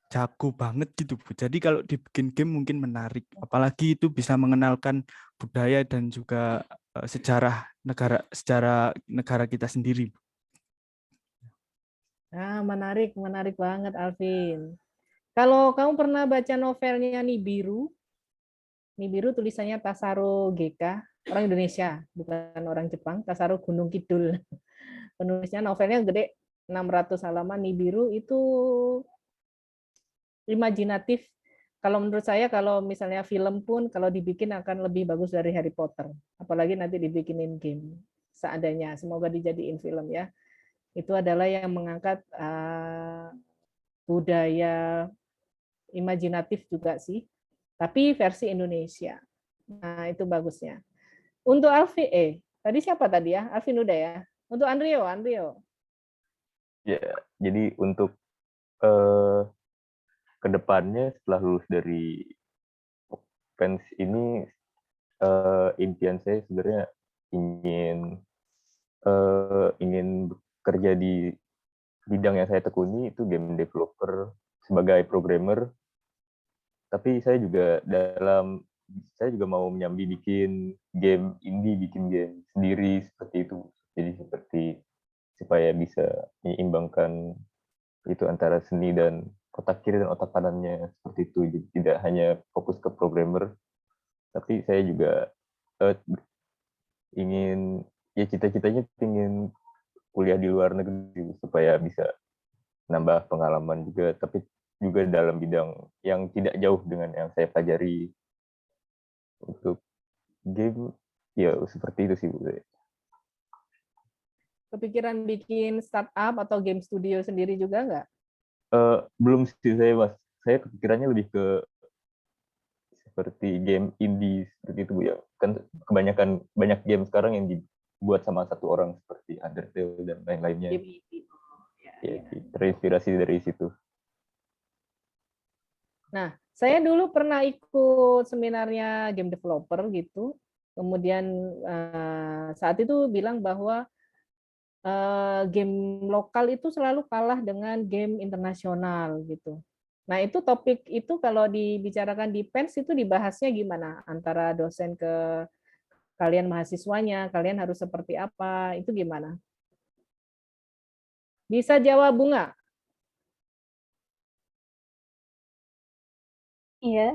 jago banget gitu, Bu. Jadi kalau dibikin game mungkin menarik, apalagi itu bisa mengenalkan budaya dan juga sejarah negara kita sendiri. Nah, menarik banget Alvin. Kalau kamu pernah baca novelnya Nibiru tulisannya Tasaro GK, orang Indonesia, bukan orang Jepang, Tasaro Gunung Kidul. Penulisnya novelnya gede, 600 halaman. Nibiru itu imajinatif. Kalau menurut saya, kalau misalnya film pun kalau dibikin akan lebih bagus dari Harry Potter. Apalagi nanti dibikinin game seadanya. Semoga dijadiin film ya. Itu adalah yang mengangkat budaya imajinatif juga sih. Tapi versi Indonesia. Nah, itu bagusnya. Untuk Alfi, tadi siapa tadi ya? Alvin udah ya. Untuk Andrio. Ya, jadi untuk eh, kedepannya setelah lulus dari PENS ini, impian saya sebenarnya ingin bekerja di bidang yang saya tekuni, itu game developer sebagai programmer. Tapi saya juga mau menyambi bikin game indie, bikin game sendiri seperti itu. Jadi seperti supaya bisa menyeimbangkan itu antara seni dan otak kiri dan otak kanannya seperti itu. Jadi tidak hanya fokus ke programmer, tapi saya juga ingin, ya cita-citanya ingin kuliah di luar negeri supaya bisa nambah pengalaman juga, tapi juga dalam bidang yang tidak jauh dengan yang saya pelajari. Untuk game ya seperti itu sih, Bu. Kepikiran bikin startup atau game studio sendiri juga nggak? Belum sih saya, Mas. Saya kepikirannya lebih ke seperti game indie seperti itu, Bu, ya. Kan kebanyakan banyak game sekarang yang dibuat sama satu orang seperti Undertale dan lain-lainnya. Game indie. Ya, terinspirasi dari situ. Nah, saya dulu pernah ikut seminarnya game developer gitu. Kemudian saat itu bilang bahwa game lokal itu selalu kalah dengan game internasional gitu. Nah, itu topik itu kalau dibicarakan di PENS itu dibahasnya gimana? Antara dosen ke kalian mahasiswanya, kalian harus seperti apa? Itu gimana? Bisa jawab Bunga? Iya.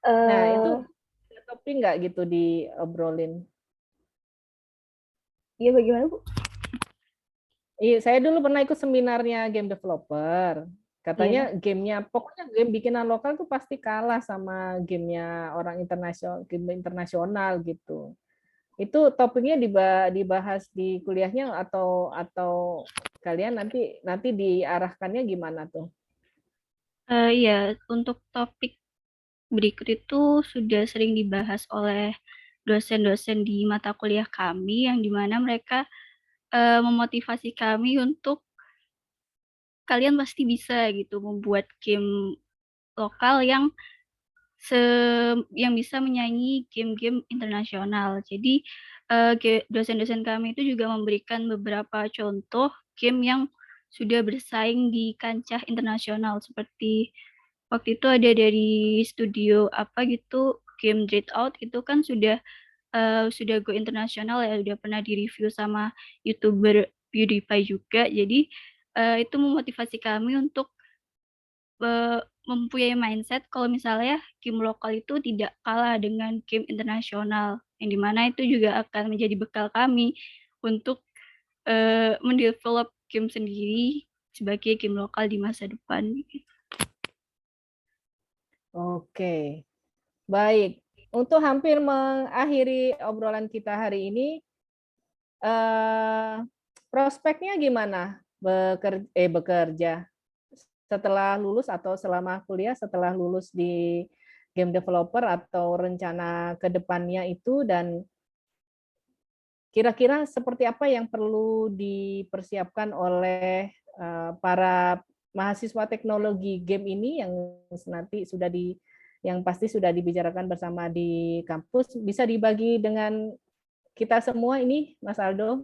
Nah, itu Eh, ada topik nggak gitu diobrolin? iya bagaimana Bu? Iya, saya dulu pernah ikut seminarnya game developer. Katanya Iya. gamenya, pokoknya game bikinan lokal tuh pasti kalah sama gamenya orang internasional, game internasional gitu. Itu topiknya dibahas di kuliahnya atau kalian nanti nanti diarahkannya gimana tuh? Iya, untuk topik berikut itu sudah sering dibahas oleh dosen-dosen di mata kuliah kami, yang dimana mereka memotivasi kami untuk kalian pasti bisa gitu membuat game lokal se yang bisa menyanyi game-game internasional. Jadi dosen-dosen kami itu juga memberikan beberapa contoh game yang sudah bersaing di kancah internasional, seperti waktu itu ada dari studio apa gitu, game Dread Out itu kan sudah go internasional ya, udah pernah di-review sama YouTuber PewDiePie juga. Jadi itu memotivasi kami untuk mempunyai mindset kalau misalnya game lokal itu tidak kalah dengan game internasional, yang dimana itu juga akan menjadi bekal kami untuk mendevelop game sendiri sebagai game lokal di masa depan. Oke, baik. Untuk hampir mengakhiri obrolan kita hari ini, prospeknya gimana bekerja setelah lulus atau selama kuliah setelah lulus di game developer, atau rencana ke depannya itu, dan kira-kira seperti apa yang perlu dipersiapkan oleh para mahasiswa teknologi game ini yang nanti yang pasti sudah dibicarakan bersama di kampus, bisa dibagi dengan kita semua ini, Mas Aldo?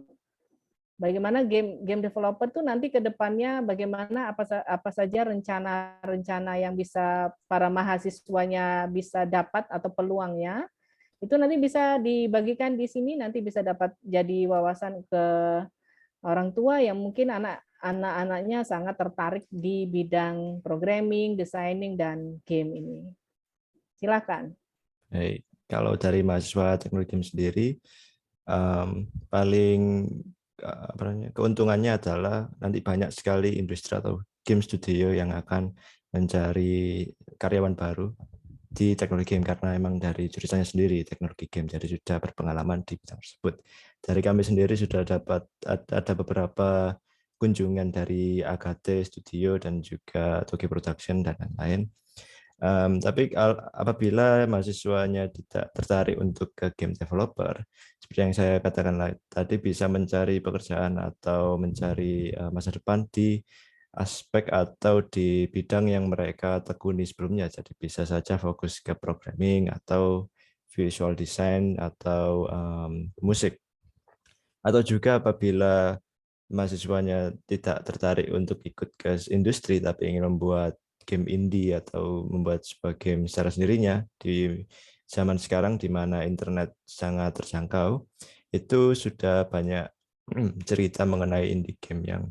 Bagaimana game developer tuh nanti ke depannya, bagaimana apa saja rencana-rencana yang bisa para mahasiswanya bisa dapat atau peluangnya, itu nanti bisa dibagikan di sini, nanti bisa dapat jadi wawasan ke orang tua yang mungkin anak-anaknya sangat tertarik di bidang programming, designing, dan game ini. Silakan. Baik, kalau dari mahasiswa teknologi game sendiri, paling apa namanya, keuntungannya adalah nanti banyak sekali industri atau game studio yang akan mencari karyawan baru di teknologi game, karena emang dari jurusannya sendiri teknologi game, jadi sudah berpengalaman di bidang tersebut. Dari kami sendiri sudah dapat ada beberapa kunjungan dari AKT Studio dan juga Toki Production dan lain-lain. Tapi apabila mahasiswanya tidak tertarik untuk ke game developer, seperti yang saya katakan tadi, bisa mencari pekerjaan atau mencari masa depan di aspek atau di bidang yang mereka tekuni sebelumnya. Jadi bisa saja fokus ke programming atau visual design atau musik. Atau juga apabila mahasiswanya tidak tertarik untuk ikut ke industri tapi ingin membuat game indie atau membuat sebuah game secara sendirinya di zaman sekarang di mana internet sangat terjangkau, itu sudah banyak cerita mengenai indie game yang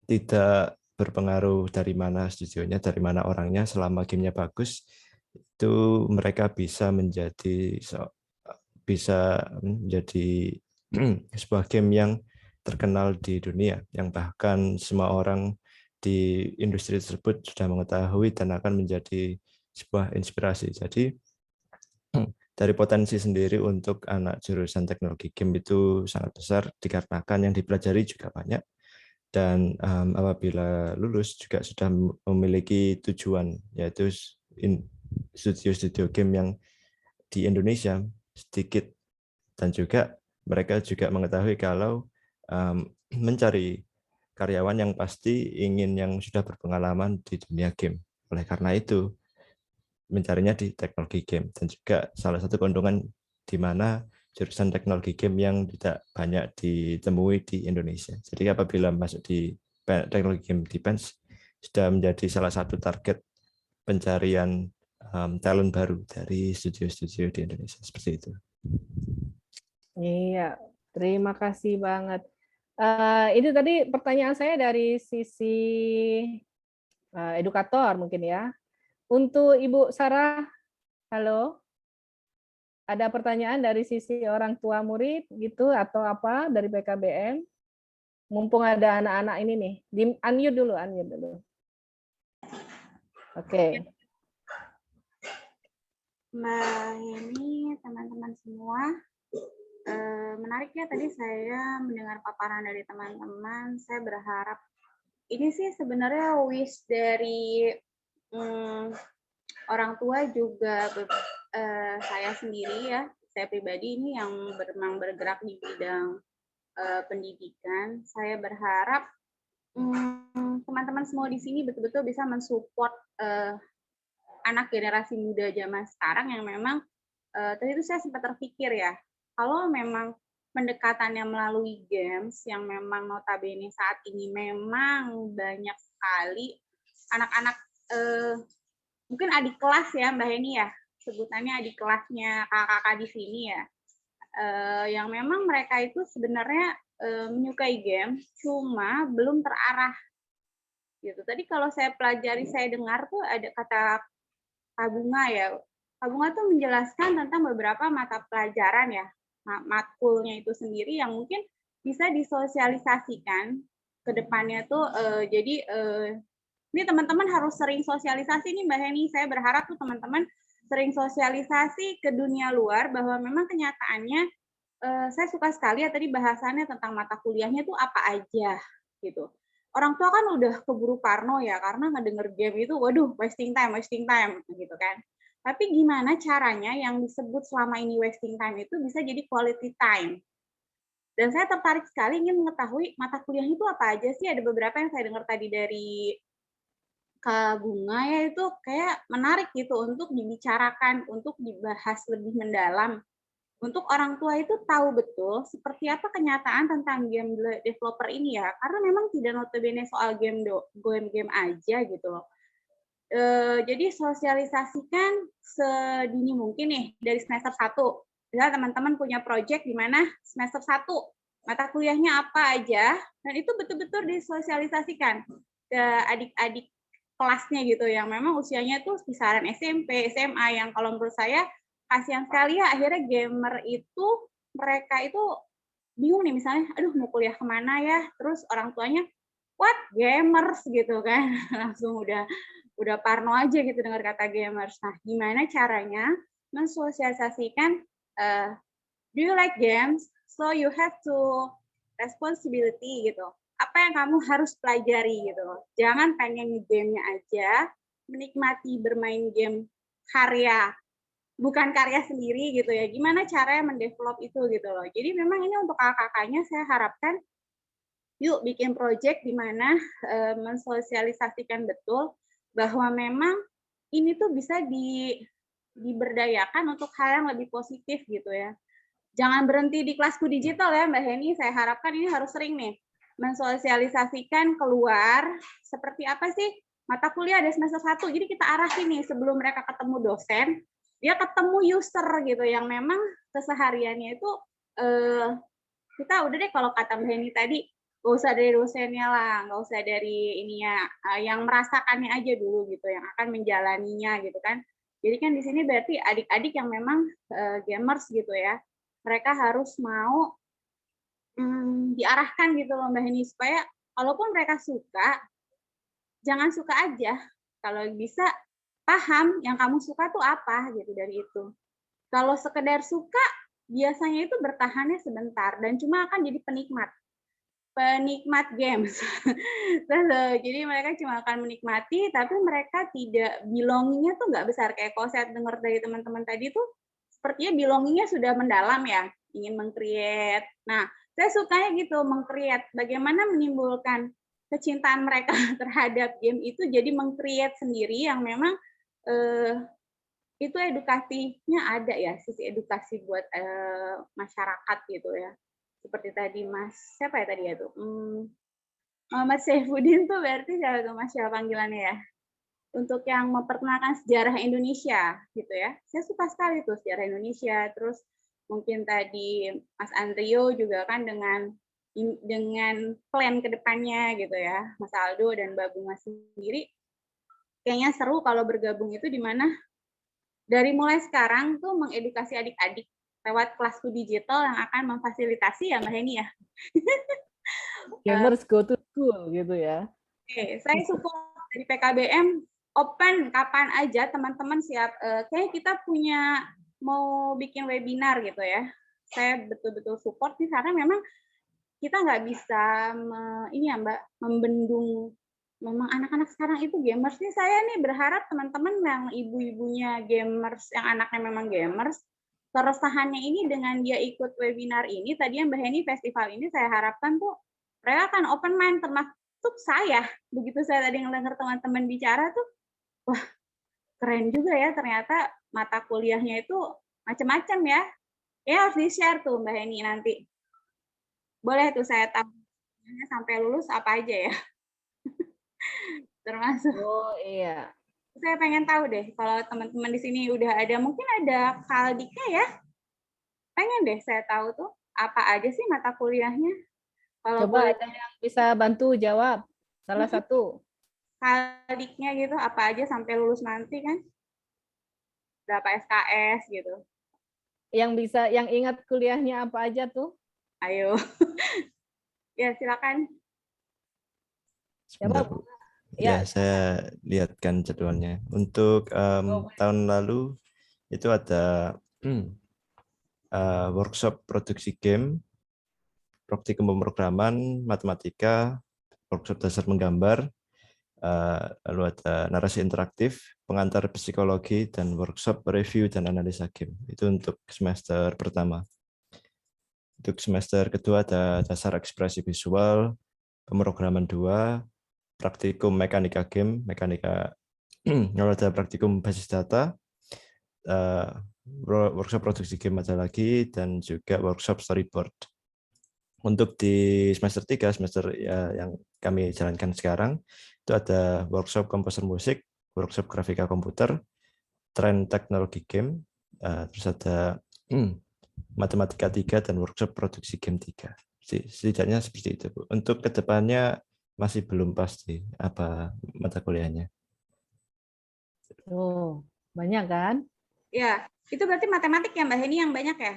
tidak berpengaruh dari mana studionya, dari mana orangnya, selama gamenya bagus, itu mereka bisa menjadi sebuah game yang terkenal di dunia, yang bahkan semua orang di industri tersebut sudah mengetahui dan akan menjadi sebuah inspirasi. Jadi dari potensi sendiri untuk anak jurusan teknologi game itu sangat besar, dikarenakan yang dipelajari juga banyak, dan apabila lulus juga sudah memiliki tujuan, yaitu studio-studio game yang di Indonesia sedikit, dan juga mereka juga mengetahui kalau mencari karyawan yang pasti ingin yang sudah berpengalaman di dunia game. Oleh karena itu, mencarinya di teknologi game, dan juga salah satu keuntungan di mana jurusan teknologi game yang tidak banyak ditemui di Indonesia. Jadi apabila masuk di teknologi game defense, sudah menjadi salah satu target pencarian talent baru dari studio-studio di Indonesia. Seperti itu. Iya, terima kasih banget. Itu tadi pertanyaan saya dari sisi edukator mungkin ya. Untuk Ibu Sarah, halo. Ada pertanyaan dari sisi orang tua murid gitu atau apa dari PKBM? Mumpung ada anak-anak ini nih. Unmute dulu. Oke. Mbak Heni, teman-teman semua, menarik ya tadi saya mendengar paparan dari teman-teman. Saya berharap ini sih sebenarnya wish dari orang tua juga saya sendiri ya. Saya pribadi ini yang memang bergerak di bidang pendidikan. Saya berharap teman-teman semua di sini betul-betul bisa mensupport anak generasi muda zaman sekarang yang memang tadi itu saya sempat terpikir ya, kalau memang pendekatannya melalui games yang memang notabene saat ini memang banyak sekali anak-anak mungkin adik kelas ya Mbak Heni ya, sebutannya adik kelasnya kakak-kakak di sini ya, yang memang mereka itu sebenarnya menyukai game, cuma belum terarah gitu. Tadi kalau saya pelajari, saya dengar tuh ada kata Kak Bunga ya. Kak Bunga tuh menjelaskan tentang beberapa mata pelajaran ya, matkulnya itu sendiri yang mungkin bisa disosialisasikan ke depannya tuh. Jadi ini teman-teman harus sering sosialisasi nih Mbak Heni. Saya berharap tuh teman-teman sering sosialisasi ke dunia luar bahwa memang kenyataannya saya suka sekali ya tadi bahasannya tentang mata kuliahnya tuh apa aja gitu. Orang tua kan udah keburu parno ya, karena ngedenger game itu, waduh, wasting time, gitu kan. Tapi gimana caranya yang disebut selama ini wasting time itu bisa jadi quality time. Dan saya tertarik sekali ingin mengetahui mata kuliah itu apa aja sih, ada beberapa yang saya dengar tadi dari Kak Bunga ya, itu kayak menarik gitu untuk dibicarakan, untuk dibahas lebih mendalam. Untuk orang tua itu tahu betul seperti apa kenyataan tentang game developer ini ya, karena memang tidak notabene soal game aja gitu loh. Jadi sosialisasikan sedini mungkin nih dari semester 1. Misalnya teman-teman punya project di mana semester 1 mata kuliahnya apa aja, dan itu betul-betul disosialisasikan ke adik-adik kelasnya gitu yang memang usianya tuh kisaran SMP, SMA yang kalau menurut saya kasihan sekali ya akhirnya gamer itu mereka itu bingung nih misalnya, aduh mau kuliah kemana ya, terus orang tuanya what gamers gitu kan, langsung udah parno aja gitu dengar kata gamers. Nah gimana caranya mensosialisasikan do you like games, so you have to responsibility gitu, apa yang kamu harus pelajari gitu, jangan pengen gamenya aja, menikmati bermain game karya bukan karya sendiri gitu ya, gimana caranya mendevelop itu gitu loh. Jadi memang ini untuk kakak-kakaknya saya harapkan yuk bikin project di mana mensosialisasikan betul bahwa memang ini tuh bisa diberdayakan untuk hal yang lebih positif gitu ya. Jangan berhenti di kelasku digital ya Mbak Heni, saya harapkan ini harus sering nih mensosialisasikan keluar seperti apa sih mata kuliah ada semester 1, jadi kita arahin nih sebelum mereka ketemu dosen, dia ketemu user gitu yang memang kesehariannya itu kita udah deh kalau kata Mbak Heni tadi nggak usah dari dosennya lah, nggak usah dari ininya, yang merasakannya aja dulu gitu, yang akan menjalaninya gitu kan. Jadi kan di sini berarti adik-adik yang memang gamers gitu ya, mereka harus mau diarahkan gitu loh Mbak Heni supaya kalaupun mereka suka, jangan suka aja, kalau bisa paham yang kamu suka tuh apa gitu dari itu. Kalau sekedar suka, biasanya itu bertahannya sebentar dan cuma akan jadi penikmat games. Jadi mereka cuma akan menikmati, tapi mereka tidak belongingnya tuh nggak besar. Kayak kalau saya dengar dari teman-teman tadi tuh, sepertinya belongingnya sudah mendalam ya, ingin meng-create. Nah, saya sukanya gitu, meng-create. Bagaimana menimbulkan kecintaan mereka terhadap game itu jadi meng-create sendiri yang memang itu edukasinya ada ya, sisi edukasi buat masyarakat gitu ya. Seperti tadi Mas, siapa ya tadi ya tuh? Muhammad Saifuddin tuh berarti siapa tuh Mas, siapa panggilannya ya? Untuk yang memperkenalkan sejarah Indonesia gitu ya. Saya suka sekali tuh sejarah Indonesia. Terus mungkin tadi Mas Andrio juga kan dengan plan ke depannya gitu ya. Mas Aldo dan Mbak Bunga sendiri kayaknya seru kalau bergabung itu di mana dari mulai sekarang tuh mengedukasi adik-adik lewat kelasku digital yang akan memfasilitasi ya Mbak Heni ya. Gamers go to school gitu ya. Oke, saya support dari PKBM open kapan aja teman-teman siap. Kayak kita punya mau bikin webinar gitu ya. Saya betul-betul support nih karena memang kita nggak bisa ini ya Mbak, membendung memang anak-anak sekarang itu gamers nih. Saya nih berharap teman-teman yang ibu-ibunya gamers, yang anaknya memang gamers, keresahannya ini dengan dia ikut webinar ini, tadi yang Mbak Heni festival ini saya harapkan tuh mereka akan open mind, termasuk saya. Begitu saya tadi ngedengar teman-teman bicara tuh, wah keren juga ya ternyata mata kuliahnya itu macam-macam ya. Ya harus di-share tuh Mbak Heni nanti. Boleh tuh saya tahu sampai lulus apa aja ya. Termasuk. Oh iya. Saya pengen tahu deh kalau teman-teman di sini udah ada, mungkin ada Kaldika ya. Pengen deh saya tahu tuh apa aja sih mata kuliahnya. Kalau Coba boleh ada yang bisa bantu jawab. Salah satu. Kaldiknya gitu apa aja sampai lulus nanti kan. Berapa SKS gitu. Yang bisa, yang ingat kuliahnya apa aja tuh? Ayo. Ya silakan. Sebentar, Coba. Bu. Ya, Ya. saya lihatkan jadwalnya. Untuk tahun lalu itu ada workshop produksi game, praktikum pemrograman, matematika, workshop dasar menggambar, lalu ada narasi interaktif, pengantar psikologi, dan workshop review dan analisa game. Itu untuk semester pertama. Untuk semester kedua ada dasar ekspresi visual, pemrograman 2, praktikum mekanika game, lalu ada praktikum basis data, workshop produksi game ada lagi, dan juga workshop storyboard. Untuk di semester 3, semester ya, yang kami jalankan sekarang, itu ada workshop komposer musik, workshop grafika komputer, tren teknologi game, terus ada matematika 3, dan workshop produksi game 3. Setidaknya seperti itu, Bu. Untuk kedepannya masih belum pasti apa mata kuliahnya. Oh, banyak kan? Ya, itu berarti matematik ya Mbak Heni yang banyak ya?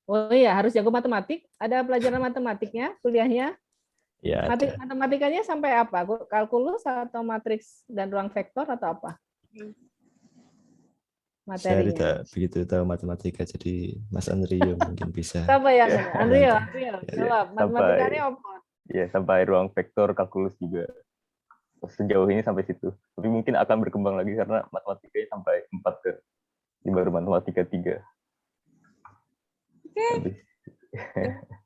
Oh iya, harus jago matematik. Ada pelajaran matematiknya, kuliahnya. Ya, ada. Matematikanya sampai apa? Kalkulus atau matriks dan ruang vektor atau apa? Saya Materinya. tidak begitu tahu matematika, jadi Mas Andrio mungkin bisa. Siapa yang Andrio, Ya. jawab. Matematikanya apa? Ya, sampai ruang vektor, kalkulus juga. Sejauh ini sampai situ. Tapi mungkin akan berkembang lagi karena matematikanya sampai 4 ke. Ini baru matematika 3. Oke.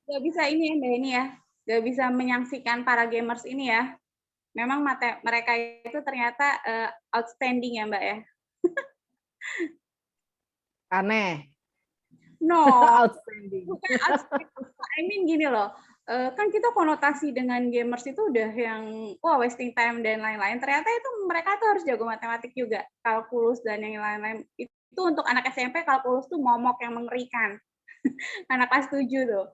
Gak bisa ini ya Mbak Heni ya. Gak bisa menyaksikan para gamers ini ya. Memang mereka itu ternyata outstanding ya Mbak ya. Aneh. No, Outstanding. bukan outstanding. I mean gini loh, kan kita konotasi dengan gamers itu udah yang wah wasting time dan lain-lain. Ternyata itu mereka tuh harus jago matematik juga, kalkulus dan yang lain-lain. Itu untuk anak SMP kalkulus tuh momok yang mengerikan. Anak kelas 7 tuh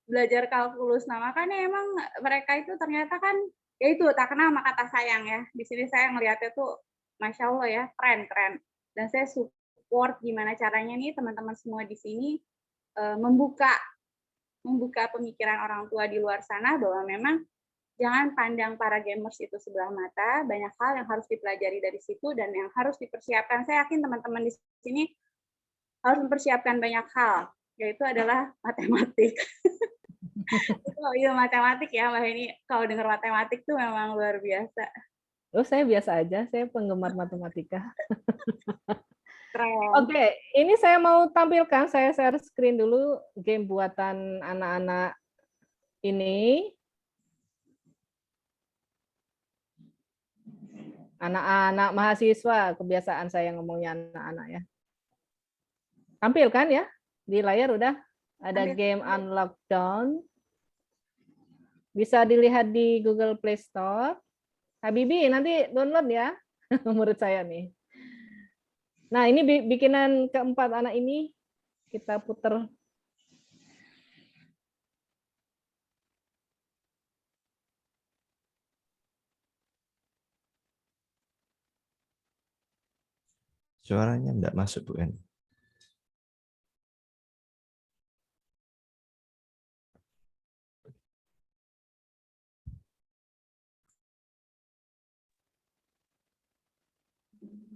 belajar kalkulus. Nah makanya emang mereka itu ternyata kan ya itu tak kenal maka kata sayang ya. Di sini saya ngelihatnya tuh masya Allah ya keren. Dan saya support gimana caranya nih teman-teman semua di sini membuka pemikiran orang tua di luar sana bahwa memang jangan pandang para gamers itu sebelah mata, banyak hal yang harus dipelajari dari situ dan yang harus dipersiapkan. Saya yakin teman-teman di sini harus mempersiapkan banyak hal, yaitu adalah matematik. Oh iya matematik ya Mbak Heni, kalau dengar matematik tuh memang luar biasa. Oh, saya biasa aja, saya penggemar matematika. Keren. Oke, ini saya mau tampilkan, saya share screen dulu game buatan anak-anak ini. Anak-anak mahasiswa, kebiasaan saya ngomongnya anak-anak ya. Tampilkan ya, di layar udah ada game Unlock Down. Bisa dilihat di Google Play Store. Habibi, nanti download ya, menurut saya nih. Nah, ini bikinan keempat anak ini kita puter. Suaranya enggak masuk, Bu En.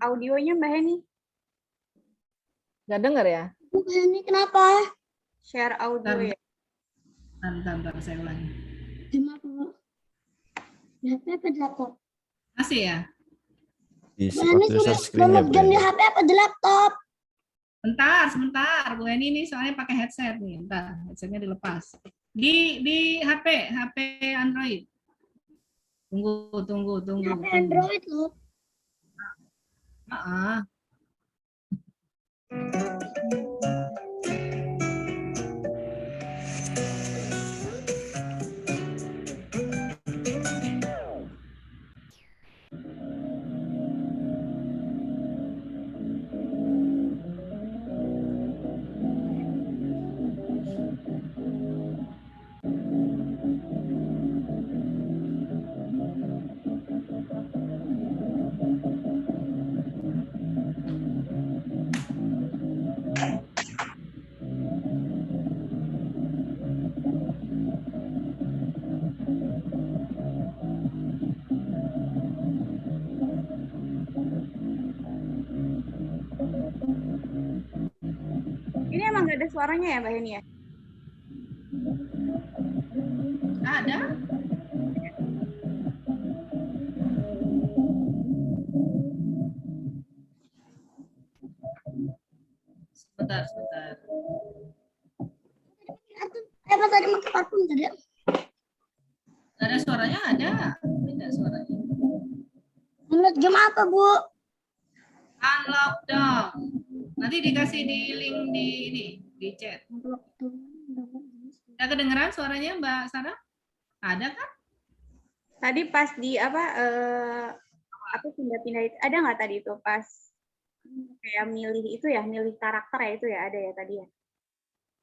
audionya Mbak Heni. Nggak dengar ya? Ini kenapa? Share audio ya. Bentar, saya ulangi. Gimana, Bu? Di HP apa di laptop? Masih ya? Di Ini waktu share sudah screen-nya, Bu download game di Heni. HP apa di laptop? Sebentar. Bu Eni ini soalnya pakai headset nih. Bentar, headsetnya dilepas. Di HP Android. Tunggu. HP Android loh. Ah. Ini emang nggak ada suaranya ya Mbak Heni ya? Ada? Sebentar. Apa tadi pakai parfum tadi? Ada suaranya? Ada. Beda suaranya. Download game apa, Bu? Unlock dong. Nanti dikasih di link di chat. Udah kedengeran suaranya Mbak Sarah? Ada kan? Tadi pas di apa pindah-pindah itu ada nggak tadi itu pas kayak milih itu ya, milih karakter ya itu ya ada ya tadi ya?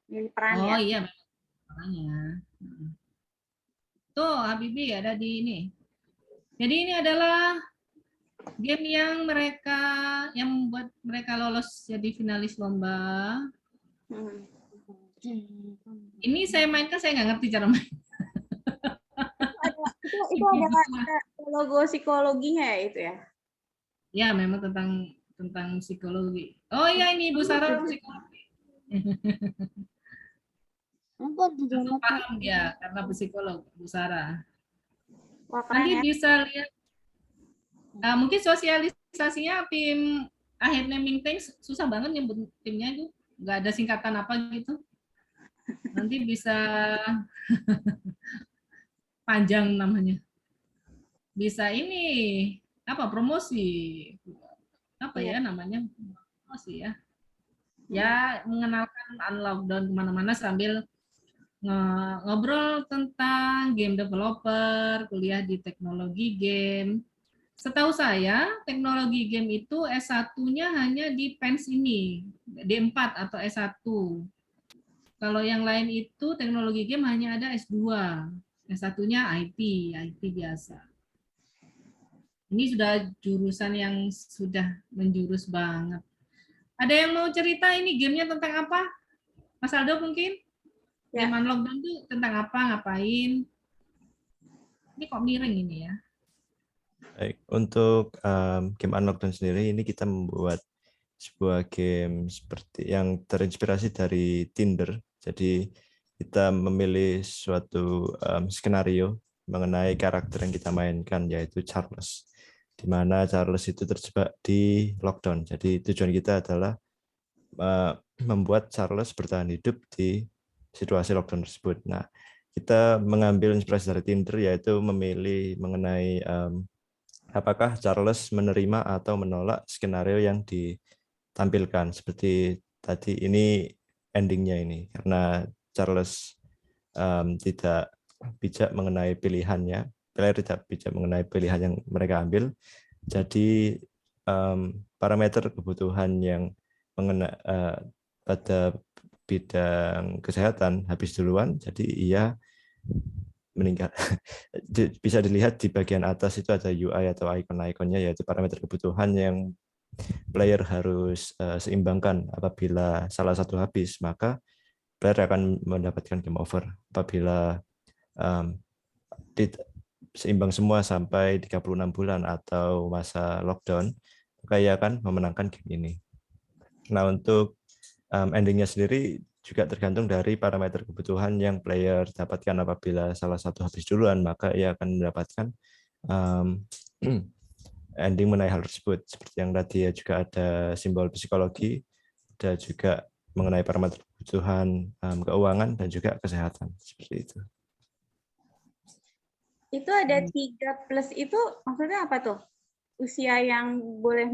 Milih peran ya? Oh iya, suaranya. Tuh, Habibie ada di ini. Jadi ini adalah game yang membuat mereka lolos jadi finalis lomba. Hmm. Ini saya mainkan, saya nggak ngerti cara main. Itu ada logo psikologinya ya itu ya? Ya, memang tentang psikologi. Oh iya, ini Ibu Sarah psikologi. Apa di Langsung download? paham dia karena psikolog, Bu Sarah. Wah keren Nanti ya. bisa lihat. Nah, mungkin sosialisasinya tim akhir naming things susah banget nyebut timnya itu, nggak ada singkatan apa gitu. Nanti bisa panjang namanya. Bisa ini apa promosi apa ya namanya promosi ya. Ya mengenalkan Unlockdown kemana-mana sambil ngobrol tentang game developer, kuliah di teknologi game. Setahu saya, teknologi game itu S1-nya hanya di PENS ini, D4 atau S1. Kalau yang lain itu teknologi game hanya ada S2. S1-nya IT biasa. Ini sudah jurusan yang sudah menjurus banget. Ada yang mau cerita ini gamenya tentang apa? Mas Aldo mungkin? Ya. Game Unlockdown itu tentang apa, ngapain? Ini kok miring ini ya? Baik, untuk game Unlockdown sendiri ini kita membuat sebuah game seperti yang terinspirasi dari Tinder. Jadi kita memilih suatu skenario mengenai karakter yang kita mainkan yaitu Charles. Di mana Charles itu terjebak di lockdown. Jadi tujuan kita adalah membuat Charles bertahan hidup di situasi lockdown tersebut. Nah, kita mengambil inspirasi dari Tinder yaitu memilih mengenai apakah Charles menerima atau menolak skenario yang ditampilkan. Seperti tadi ini endingnya ini, karena Charles tidak bijak mengenai pilihannya, player tidak bijak mengenai pilihan yang mereka ambil. Jadi parameter kebutuhan yang pada bidang kesehatan habis duluan, jadi ia meninggal. Bisa dilihat di bagian atas itu ada UI atau icon-iconnya, yaitu parameter kebutuhan yang player harus seimbangkan. Apabila salah satu habis, maka player akan mendapatkan game over. Apabila seimbang semua sampai 36 bulan atau masa lockdown, kaya akan memenangkan game ini. Nah, untuk endingnya sendiri juga tergantung dari parameter kebutuhan yang player dapatkan. Apabila salah satu habis duluan, maka ia akan mendapatkan ending mengenai hal tersebut. Seperti yang tadi ya, juga ada simbol psikologi, ada juga mengenai parameter kebutuhan keuangan dan juga kesehatan. Seperti itu. Itu ada 3+ itu maksudnya apa tuh? Usia yang boleh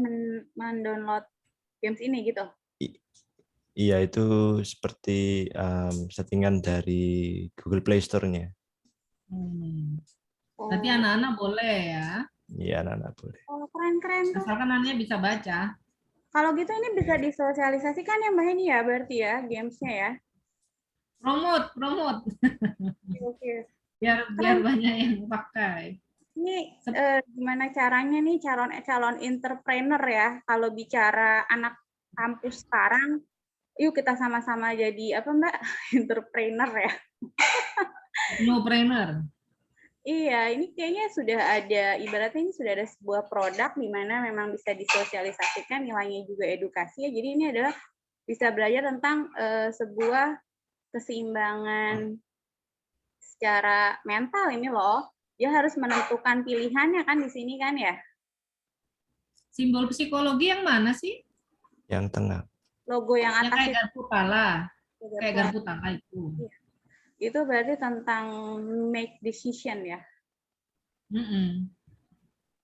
mendownload games ini gitu? Iya, itu seperti settingan dari Google Play Store-nya. Berarti anak-anak boleh ya? Iya, anak-anak boleh. Oh, keren-keren tuh. Asalkan anaknya bisa baca. Kalau gitu ini bisa disosialisasikan ya Mbak Heni ya, berarti ya, gamesnya ya? Promote. Oke. Biar banyak yang pakai. Ini gimana caranya nih calon entrepreneur ya, kalau bicara anak kampus sekarang, yuk kita sama-sama jadi apa Mbak, entrepreneur ya. Technopreneur. Iya, ini kayaknya sudah ada, ibaratnya ini sudah ada sebuah produk di mana memang bisa disosialisasikan, nilainya juga edukasi ya. Jadi ini adalah bisa belajar tentang sebuah keseimbangan secara mental ini loh. Dia harus menentukan pilihannya kan di sini kan ya. Simbol psikologi yang mana sih? Yang tengah. Logo yang Yang atas kayak itu. garpu pala. Kayak garpu tala itu. Itu berarti tentang make decision ya.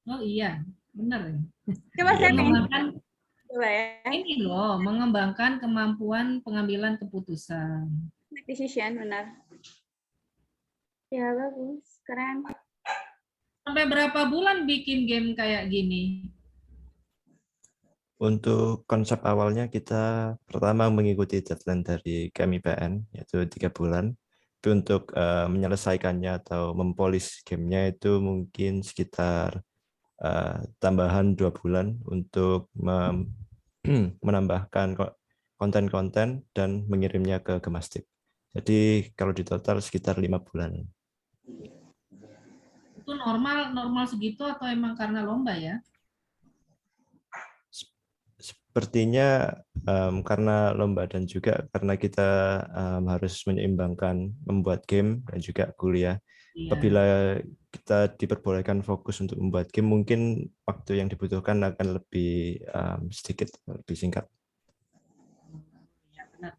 Oh iya, benar ya. Coba saya Mengembangkan coba ya. ini loh, mengembangkan kemampuan pengambilan keputusan. Make decision, benar. Ya bagus, keren. Sampai berapa bulan bikin game kayak gini? Untuk konsep awalnya kita pertama mengikuti deadline dari KMIPN, yaitu 3 bulan. Tapi untuk menyelesaikannya atau mempolis gamenya itu mungkin sekitar tambahan 2 bulan untuk menambahkan konten-konten dan mengirimnya ke Gemastik. Jadi kalau di total sekitar 5 bulan. Itu normal segitu atau emang karena lomba ya? Sepertinya karena lomba dan juga karena kita harus menyeimbangkan membuat game dan juga kuliah. Iya. Apabila kita diperbolehkan fokus untuk membuat game, mungkin waktu yang dibutuhkan akan lebih sedikit, lebih singkat. Ya, benar.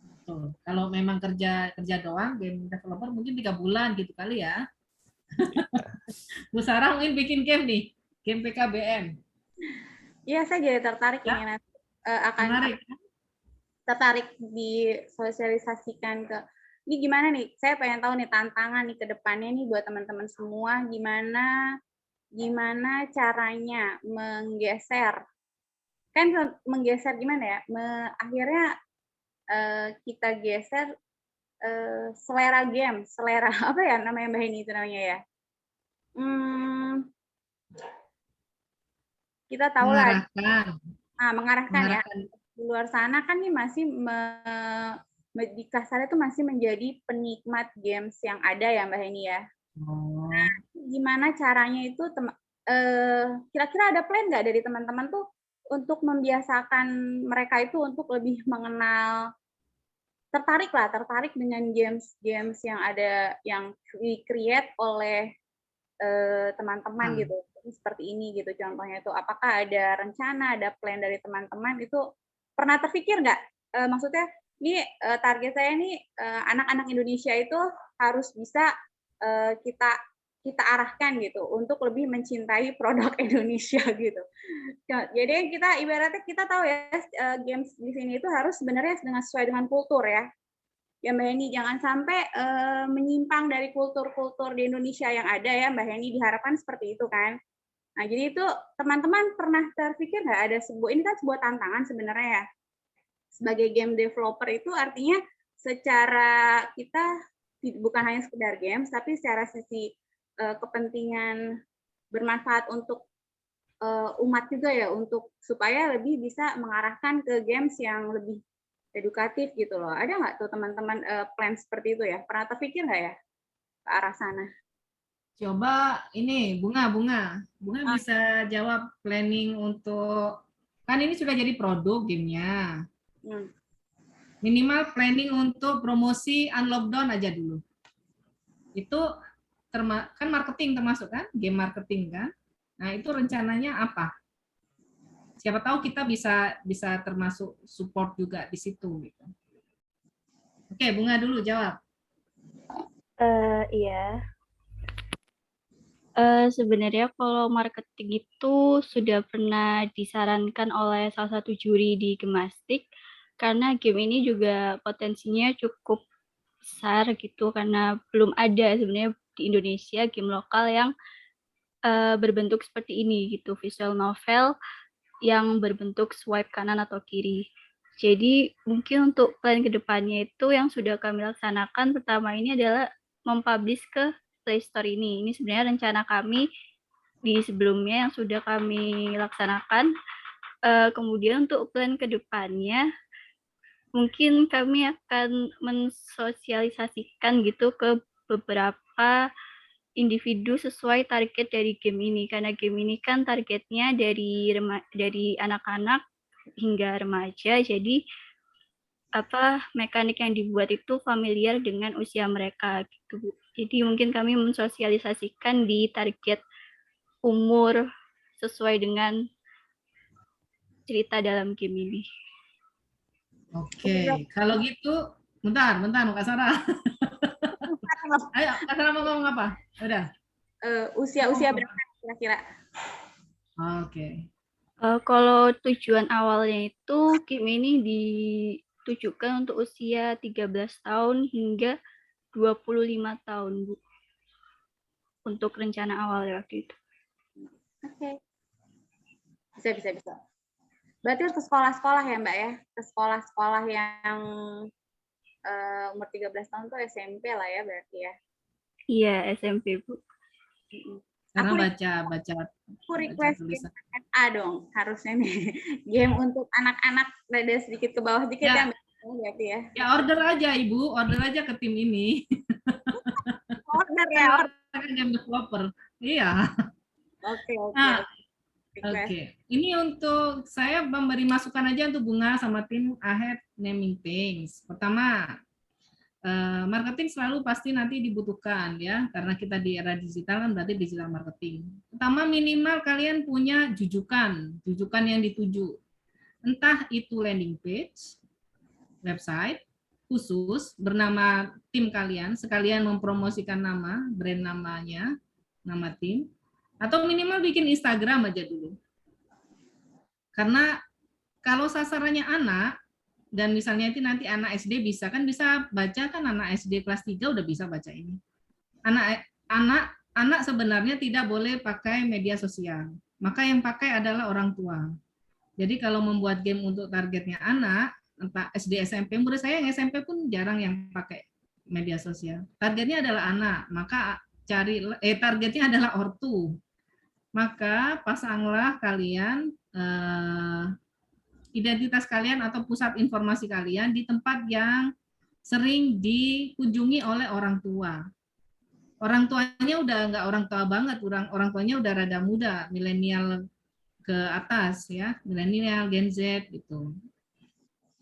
Betul. Kalau memang kerja doang, game developer mungkin 3 bulan gitu kali ya. Bu Sarah mungkin bikin game nih, game PKBM. Iya, saya jadi tertarik Ya. ini nanti akan Menarik. tertarik disosialisasikan ke ini gimana nih? Saya pengen tahu nih tantangan nih ke depannya nih buat teman-teman semua, gimana caranya menggeser. Kan menggeser gimana ya? Akhirnya kita geser selera game, selera apa ya namanya Mbak Heni itu namanya ya? Kita tahu lah. Mengarahkan ya. Di luar sana kan nih masih di kasarnya itu masih menjadi penikmat games yang ada ya Mbak Heni ya. Nah, gimana caranya itu kira-kira ada plan nggak dari teman-teman tuh untuk membiasakan mereka itu untuk lebih mengenal, tertarik dengan games yang ada yang di-create oleh teman-teman gitu. Seperti ini gitu contohnya itu. Apakah ada rencana, ada plan dari teman-teman itu pernah terpikir nggak? Maksudnya ini target saya nih anak-anak Indonesia itu harus bisa kita arahkan gitu untuk lebih mencintai produk Indonesia gitu. Jadi kita ibaratnya kita tahu ya games di sini itu harus sebenarnya sesuai dengan kultur ya. Ya Mbak Heni, jangan sampai menyimpang dari kultur-kultur di Indonesia yang ada ya Mbak Heni, diharapkan seperti itu kan. Nah jadi itu teman-teman pernah terpikir nggak ada ini kan sebuah tantangan sebenarnya ya. Sebagai game developer itu artinya secara kita bukan hanya sekedar games, tapi secara sisi kepentingan bermanfaat untuk umat juga ya, untuk supaya lebih bisa mengarahkan ke games yang lebih edukatif gitu loh. Ada nggak tuh teman-teman plan seperti itu ya? Pernah terpikir nggak ya ke arah sana? Coba ini Bunga bisa jawab planning untuk, kan ini sudah jadi produk gamenya. Minimal planning untuk promosi Unlockdown aja dulu. Itu kan marketing termasuk kan, game marketing kan. Nah itu rencananya apa? Siapa tahu kita bisa termasuk support juga di situ. Gitu. Oke, Bunga dulu jawab. Iya. Sebenarnya kalau marketing itu sudah pernah disarankan oleh salah satu juri di Gemastik, karena game ini juga potensinya cukup besar gitu, karena belum ada sebenarnya di Indonesia game lokal yang berbentuk seperti ini gitu, visual novel yang berbentuk swipe kanan atau kiri. Jadi mungkin untuk plan kedepannya itu yang sudah kami laksanakan pertama ini adalah mempublish ke Play Store ini. Ini sebenarnya rencana kami di sebelumnya yang sudah kami laksanakan. Kemudian untuk plan kedepannya mungkin kami akan mensosialisasikan gitu ke beberapa individu sesuai target dari game ini, karena game ini kan targetnya dari anak-anak hingga remaja, jadi mekanik yang dibuat itu familiar dengan usia mereka gitu Bu. Jadi mungkin kami mensosialisasikan di target umur sesuai dengan cerita dalam game ini. Oke, kalau gitu, bentar Kak Sarah. Ayo, Kak Sarah mau ngomong apa? Udah. Usia berapa kira-kira? Oke. Kalau tujuan awalnya itu game ini ditujukan untuk usia 13 tahun hingga 25 tahun, Bu. Untuk rencana awal waktu itu. Oke. Bisa. Berarti ke sekolah-sekolah ya, Mbak ya? Ke sekolah-sekolah yang umur 13 tahun tuh SMP lah ya berarti ya? Iya, SMP, Bu. Karena baca Aku request game SMA dong, harusnya nih. Game untuk anak-anak rada sedikit ke bawah dikit ya, Mbak? Berarti ya. Ya order aja Ibu, order aja ke tim ini. Order ya, order. Game developer. Iya. Oke. Oke, ini untuk saya memberi masukan aja untuk Bunga sama tim Ahead Naming Things. Pertama, marketing selalu pasti nanti dibutuhkan ya, karena kita di era digital kan berarti digital marketing. Pertama, minimal kalian punya jujukan yang dituju. Entah itu landing page, website khusus bernama tim kalian, sekalian mempromosikan nama, brand namanya, nama tim, atau minimal bikin Instagram aja dulu. Karena kalau sasarannya anak, dan misalnya itu nanti anak SD bisa baca kan, anak SD kelas 3 udah bisa baca ini. Anak sebenarnya tidak boleh pakai media sosial. Maka yang pakai adalah orang tua. Jadi kalau membuat game untuk targetnya anak, entah SD, SMP, menurut saya yang SMP pun jarang yang pakai media sosial. Targetnya adalah anak, maka targetnya adalah ortu. Maka pasanglah kalian identitas kalian atau pusat informasi kalian di tempat yang sering dikunjungi oleh orang tua. Orang tuanya udah nggak orang tua banget, orang tuanya udah rada muda, milenial ke atas ya, milenial, Gen Z gitu.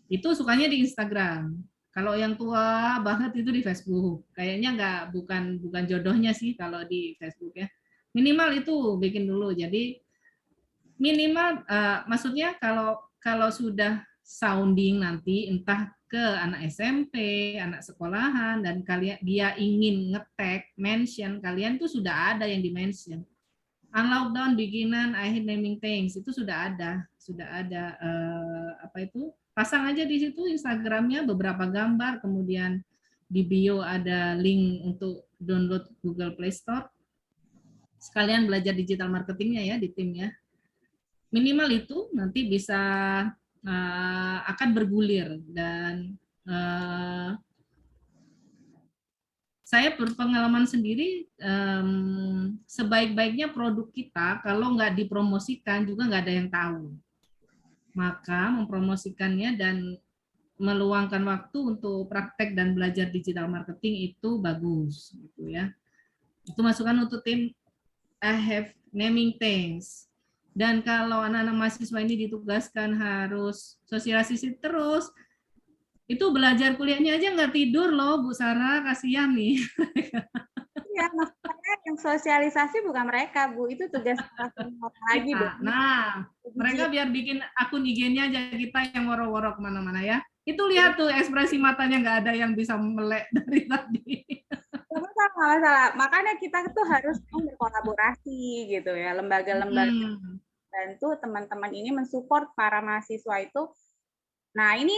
Itu sukanya di Instagram. Kalau yang tua banget itu di Facebook. Kayaknya bukan jodohnya sih kalau di Facebook ya. Minimal itu bikin dulu. Jadi minimal maksudnya kalau sudah sounding nanti entah ke anak SMP, anak sekolahan, dan dia ingin nge-tag, mention, kalian tuh sudah ada yang di-mention. Unlockdown, beginner, I hate naming things, itu sudah ada pasang aja di situ Instagramnya beberapa gambar, kemudian di bio ada link untuk download Google Play Store. Sekalian belajar digital marketingnya ya di tim ya. Minimal itu nanti bisa akan bergulir, dan saya berpengalaman sendiri, sebaik-baiknya produk kita kalau nggak dipromosikan juga nggak ada yang tahu. Maka mempromosikannya dan meluangkan waktu untuk praktek dan belajar digital marketing itu bagus, gitu ya. Itu masukan untuk tim I have naming things. Dan kalau anak-anak mahasiswa ini ditugaskan harus sosialisasi terus, itu belajar kuliahnya aja nggak tidur loh, Bu Sarah, kasihan nih. Iya, maksudnya yang sosialisasi bukan mereka, Bu. Itu tugas orang lagi, Bu. Nah, mereka biar bikin akun IG-nya aja, kita yang woro-woro kemana-mana ya. Itu lihat tuh ekspresi matanya nggak ada yang bisa melek dari tadi. Nggak masalah. Makanya kita tuh harus berkolaborasi gitu ya. Lembaga-lembaga bantu teman-teman ini mensupport para mahasiswa itu. Nah, ini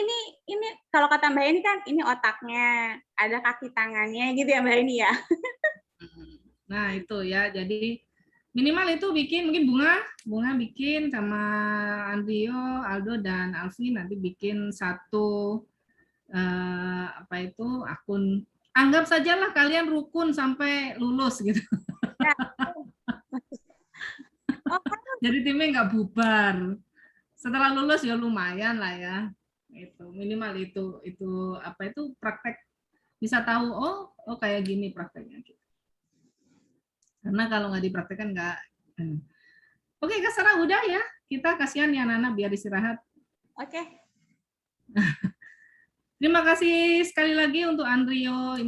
kalau kata Mbak Eni kan ini otaknya, ada kaki tangannya gitu ya Mbak Eni ya. Nah, itu ya. Jadi minimal itu bikin, mungkin Bunga bikin sama Andrio, Aldo dan Alfi nanti bikin satu akun. Anggap sajalah kalian rukun sampai lulus gitu. Ya. Jadi timnya nggak bubar. Setelah lulus ya lumayan lah ya. Itu minimal itu praktek, bisa tahu oh kayak gini prakteknya gitu. Karena kalau nggak dipraktekkan nggak. Oke, Kak Sarah udah ya. Kita kasihan ya anak-anak biar istirahat. Oke. Terima kasih sekali lagi untuk Andrio,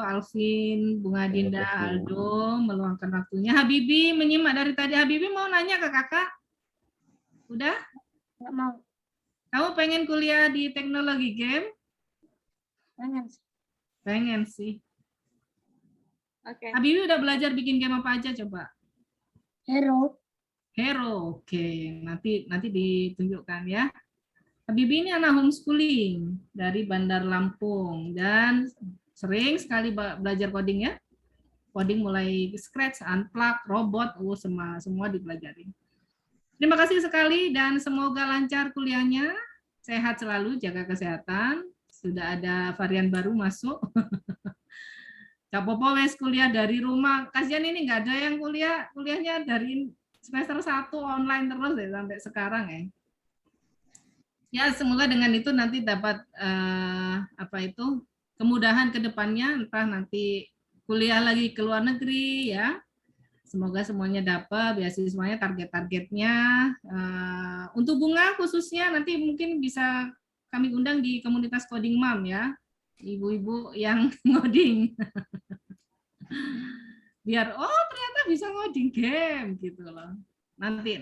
Alvin, Bunga Dinda, Aldo meluangkan waktunya. Habibi menyimak dari tadi. Habibi mau nanya ke kakak? Udah? Nggak mau. Kamu pengen kuliah di teknologi game? Pengen sih. Oke. Habibi udah belajar bikin game apa aja coba? Hero. Oke. Nanti ditunjukkan ya. Habibi ini anak homeschooling dari Bandar Lampung dan sering sekali belajar coding ya. Coding mulai scratch, unplug, robot, semua dipelajari. Terima kasih sekali dan semoga lancar kuliahnya. Sehat selalu, jaga kesehatan. Sudah ada varian baru masuk. Gak apa-apa wes kuliah dari rumah. Kasihan ini nggak ada yang kuliahnya dari semester 1 online terus ya sampai sekarang ya. Ya, semoga dengan itu nanti dapat kemudahan ke depannya, entah nanti kuliah lagi ke luar negeri ya. Semoga semuanya dapat beasiswanya, target-targetnya. Untuk Bunga khususnya nanti mungkin bisa kami undang di komunitas Coding Mom ya. Ibu-ibu yang ngoding. Biar ternyata bisa ngoding game gitu loh. Nanti.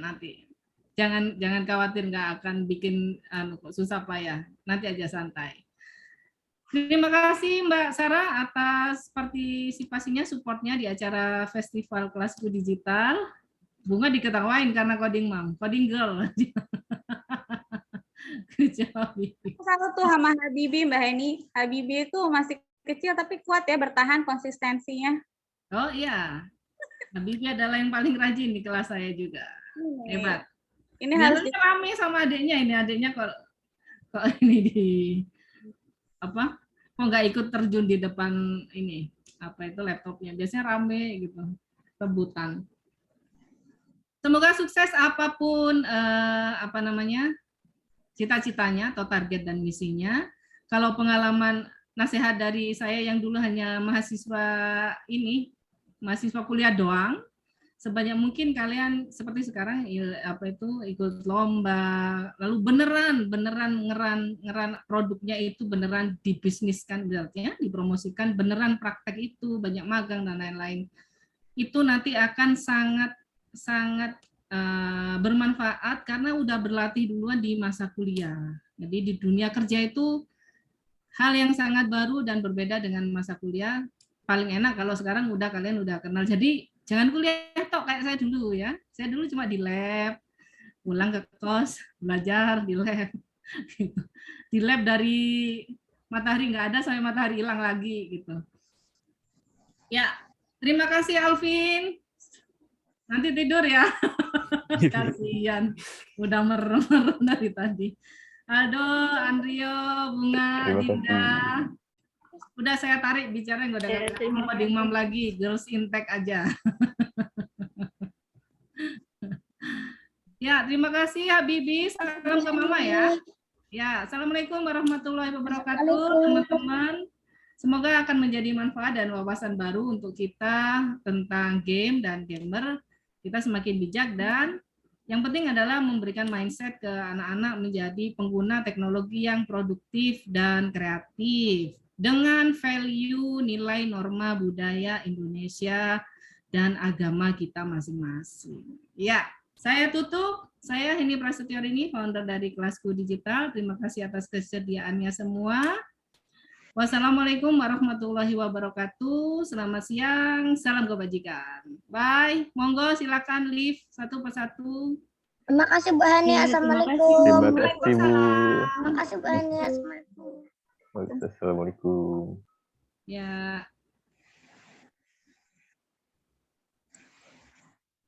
Jangan khawatir, nggak akan bikin susah payah. Nanti aja santai. Terima kasih Mbak Sarah atas partisipasinya, supportnya di acara Festival Kelasku Digital. Bunga diketawain karena coding mom, coding girl. Satu tuh sama Habibi, Mbak Heni. Habibi itu masih kecil tapi kuat ya, bertahan konsistensinya. Oh iya, Habibi adalah yang paling rajin di kelas saya juga. Hebat. Ini harus rame sama adiknya, adiknya kok ini kok nggak ikut terjun di depan laptopnya, biasanya rame gitu, rebutan. Semoga sukses apapun cita-citanya atau target dan misinya. Kalau pengalaman nasihat dari saya yang dulu hanya mahasiswa kuliah doang, sebanyak mungkin kalian seperti sekarang ikut lomba, lalu beneran ngeran produknya itu beneran dibisniskan, berarti dipromosikan, beneran praktek itu, banyak magang dan lain-lain. Itu nanti akan sangat bermanfaat karena udah berlatih duluan di masa kuliah. Jadi di dunia kerja itu hal yang sangat baru dan berbeda dengan masa kuliah. Paling enak kalau sekarang kalian udah kenal. Jadi jangan kuliah tok kayak saya dulu ya. Saya dulu cuma di lab, pulang ke kos, belajar di lab. Di lab dari matahari nggak ada sampai matahari hilang lagi gitu. Ya, terima kasih Alvin. Nanti tidur ya. Kasihan. Udah merem dari tadi. Aduh, Andrio, Bunga, Dinda. Udah saya tarik bicara, nggak ada coding mom lagi, girls intake aja. Ya, terima kasih Habibi. Salam ke Mama ya. Ya, assalamualaikum warahmatullahi wabarakatuh, teman-teman. Semoga akan menjadi manfaat dan wawasan baru untuk kita tentang game dan gamer. Kita semakin bijak dan yang penting adalah memberikan mindset ke anak-anak menjadi pengguna teknologi yang produktif dan kreatif dengan value nilai norma budaya Indonesia dan agama kita masing-masing. Ya, saya tutup. Saya Heni Prasetyorini, founder dari Kelasku Digital. Terima kasih atas kesediaannya semua. Wassalamualaikum warahmatullahi wabarakatuh. Selamat siang, salam kebajikan. Bye. Monggo silakan live satu persatu. Terima kasih Bu Hani. Iya, Assalamualaikum. Terima kasih Bu. Terima kasih Bu Hani. Assalamualaikum. Assalamualaikum. Ya.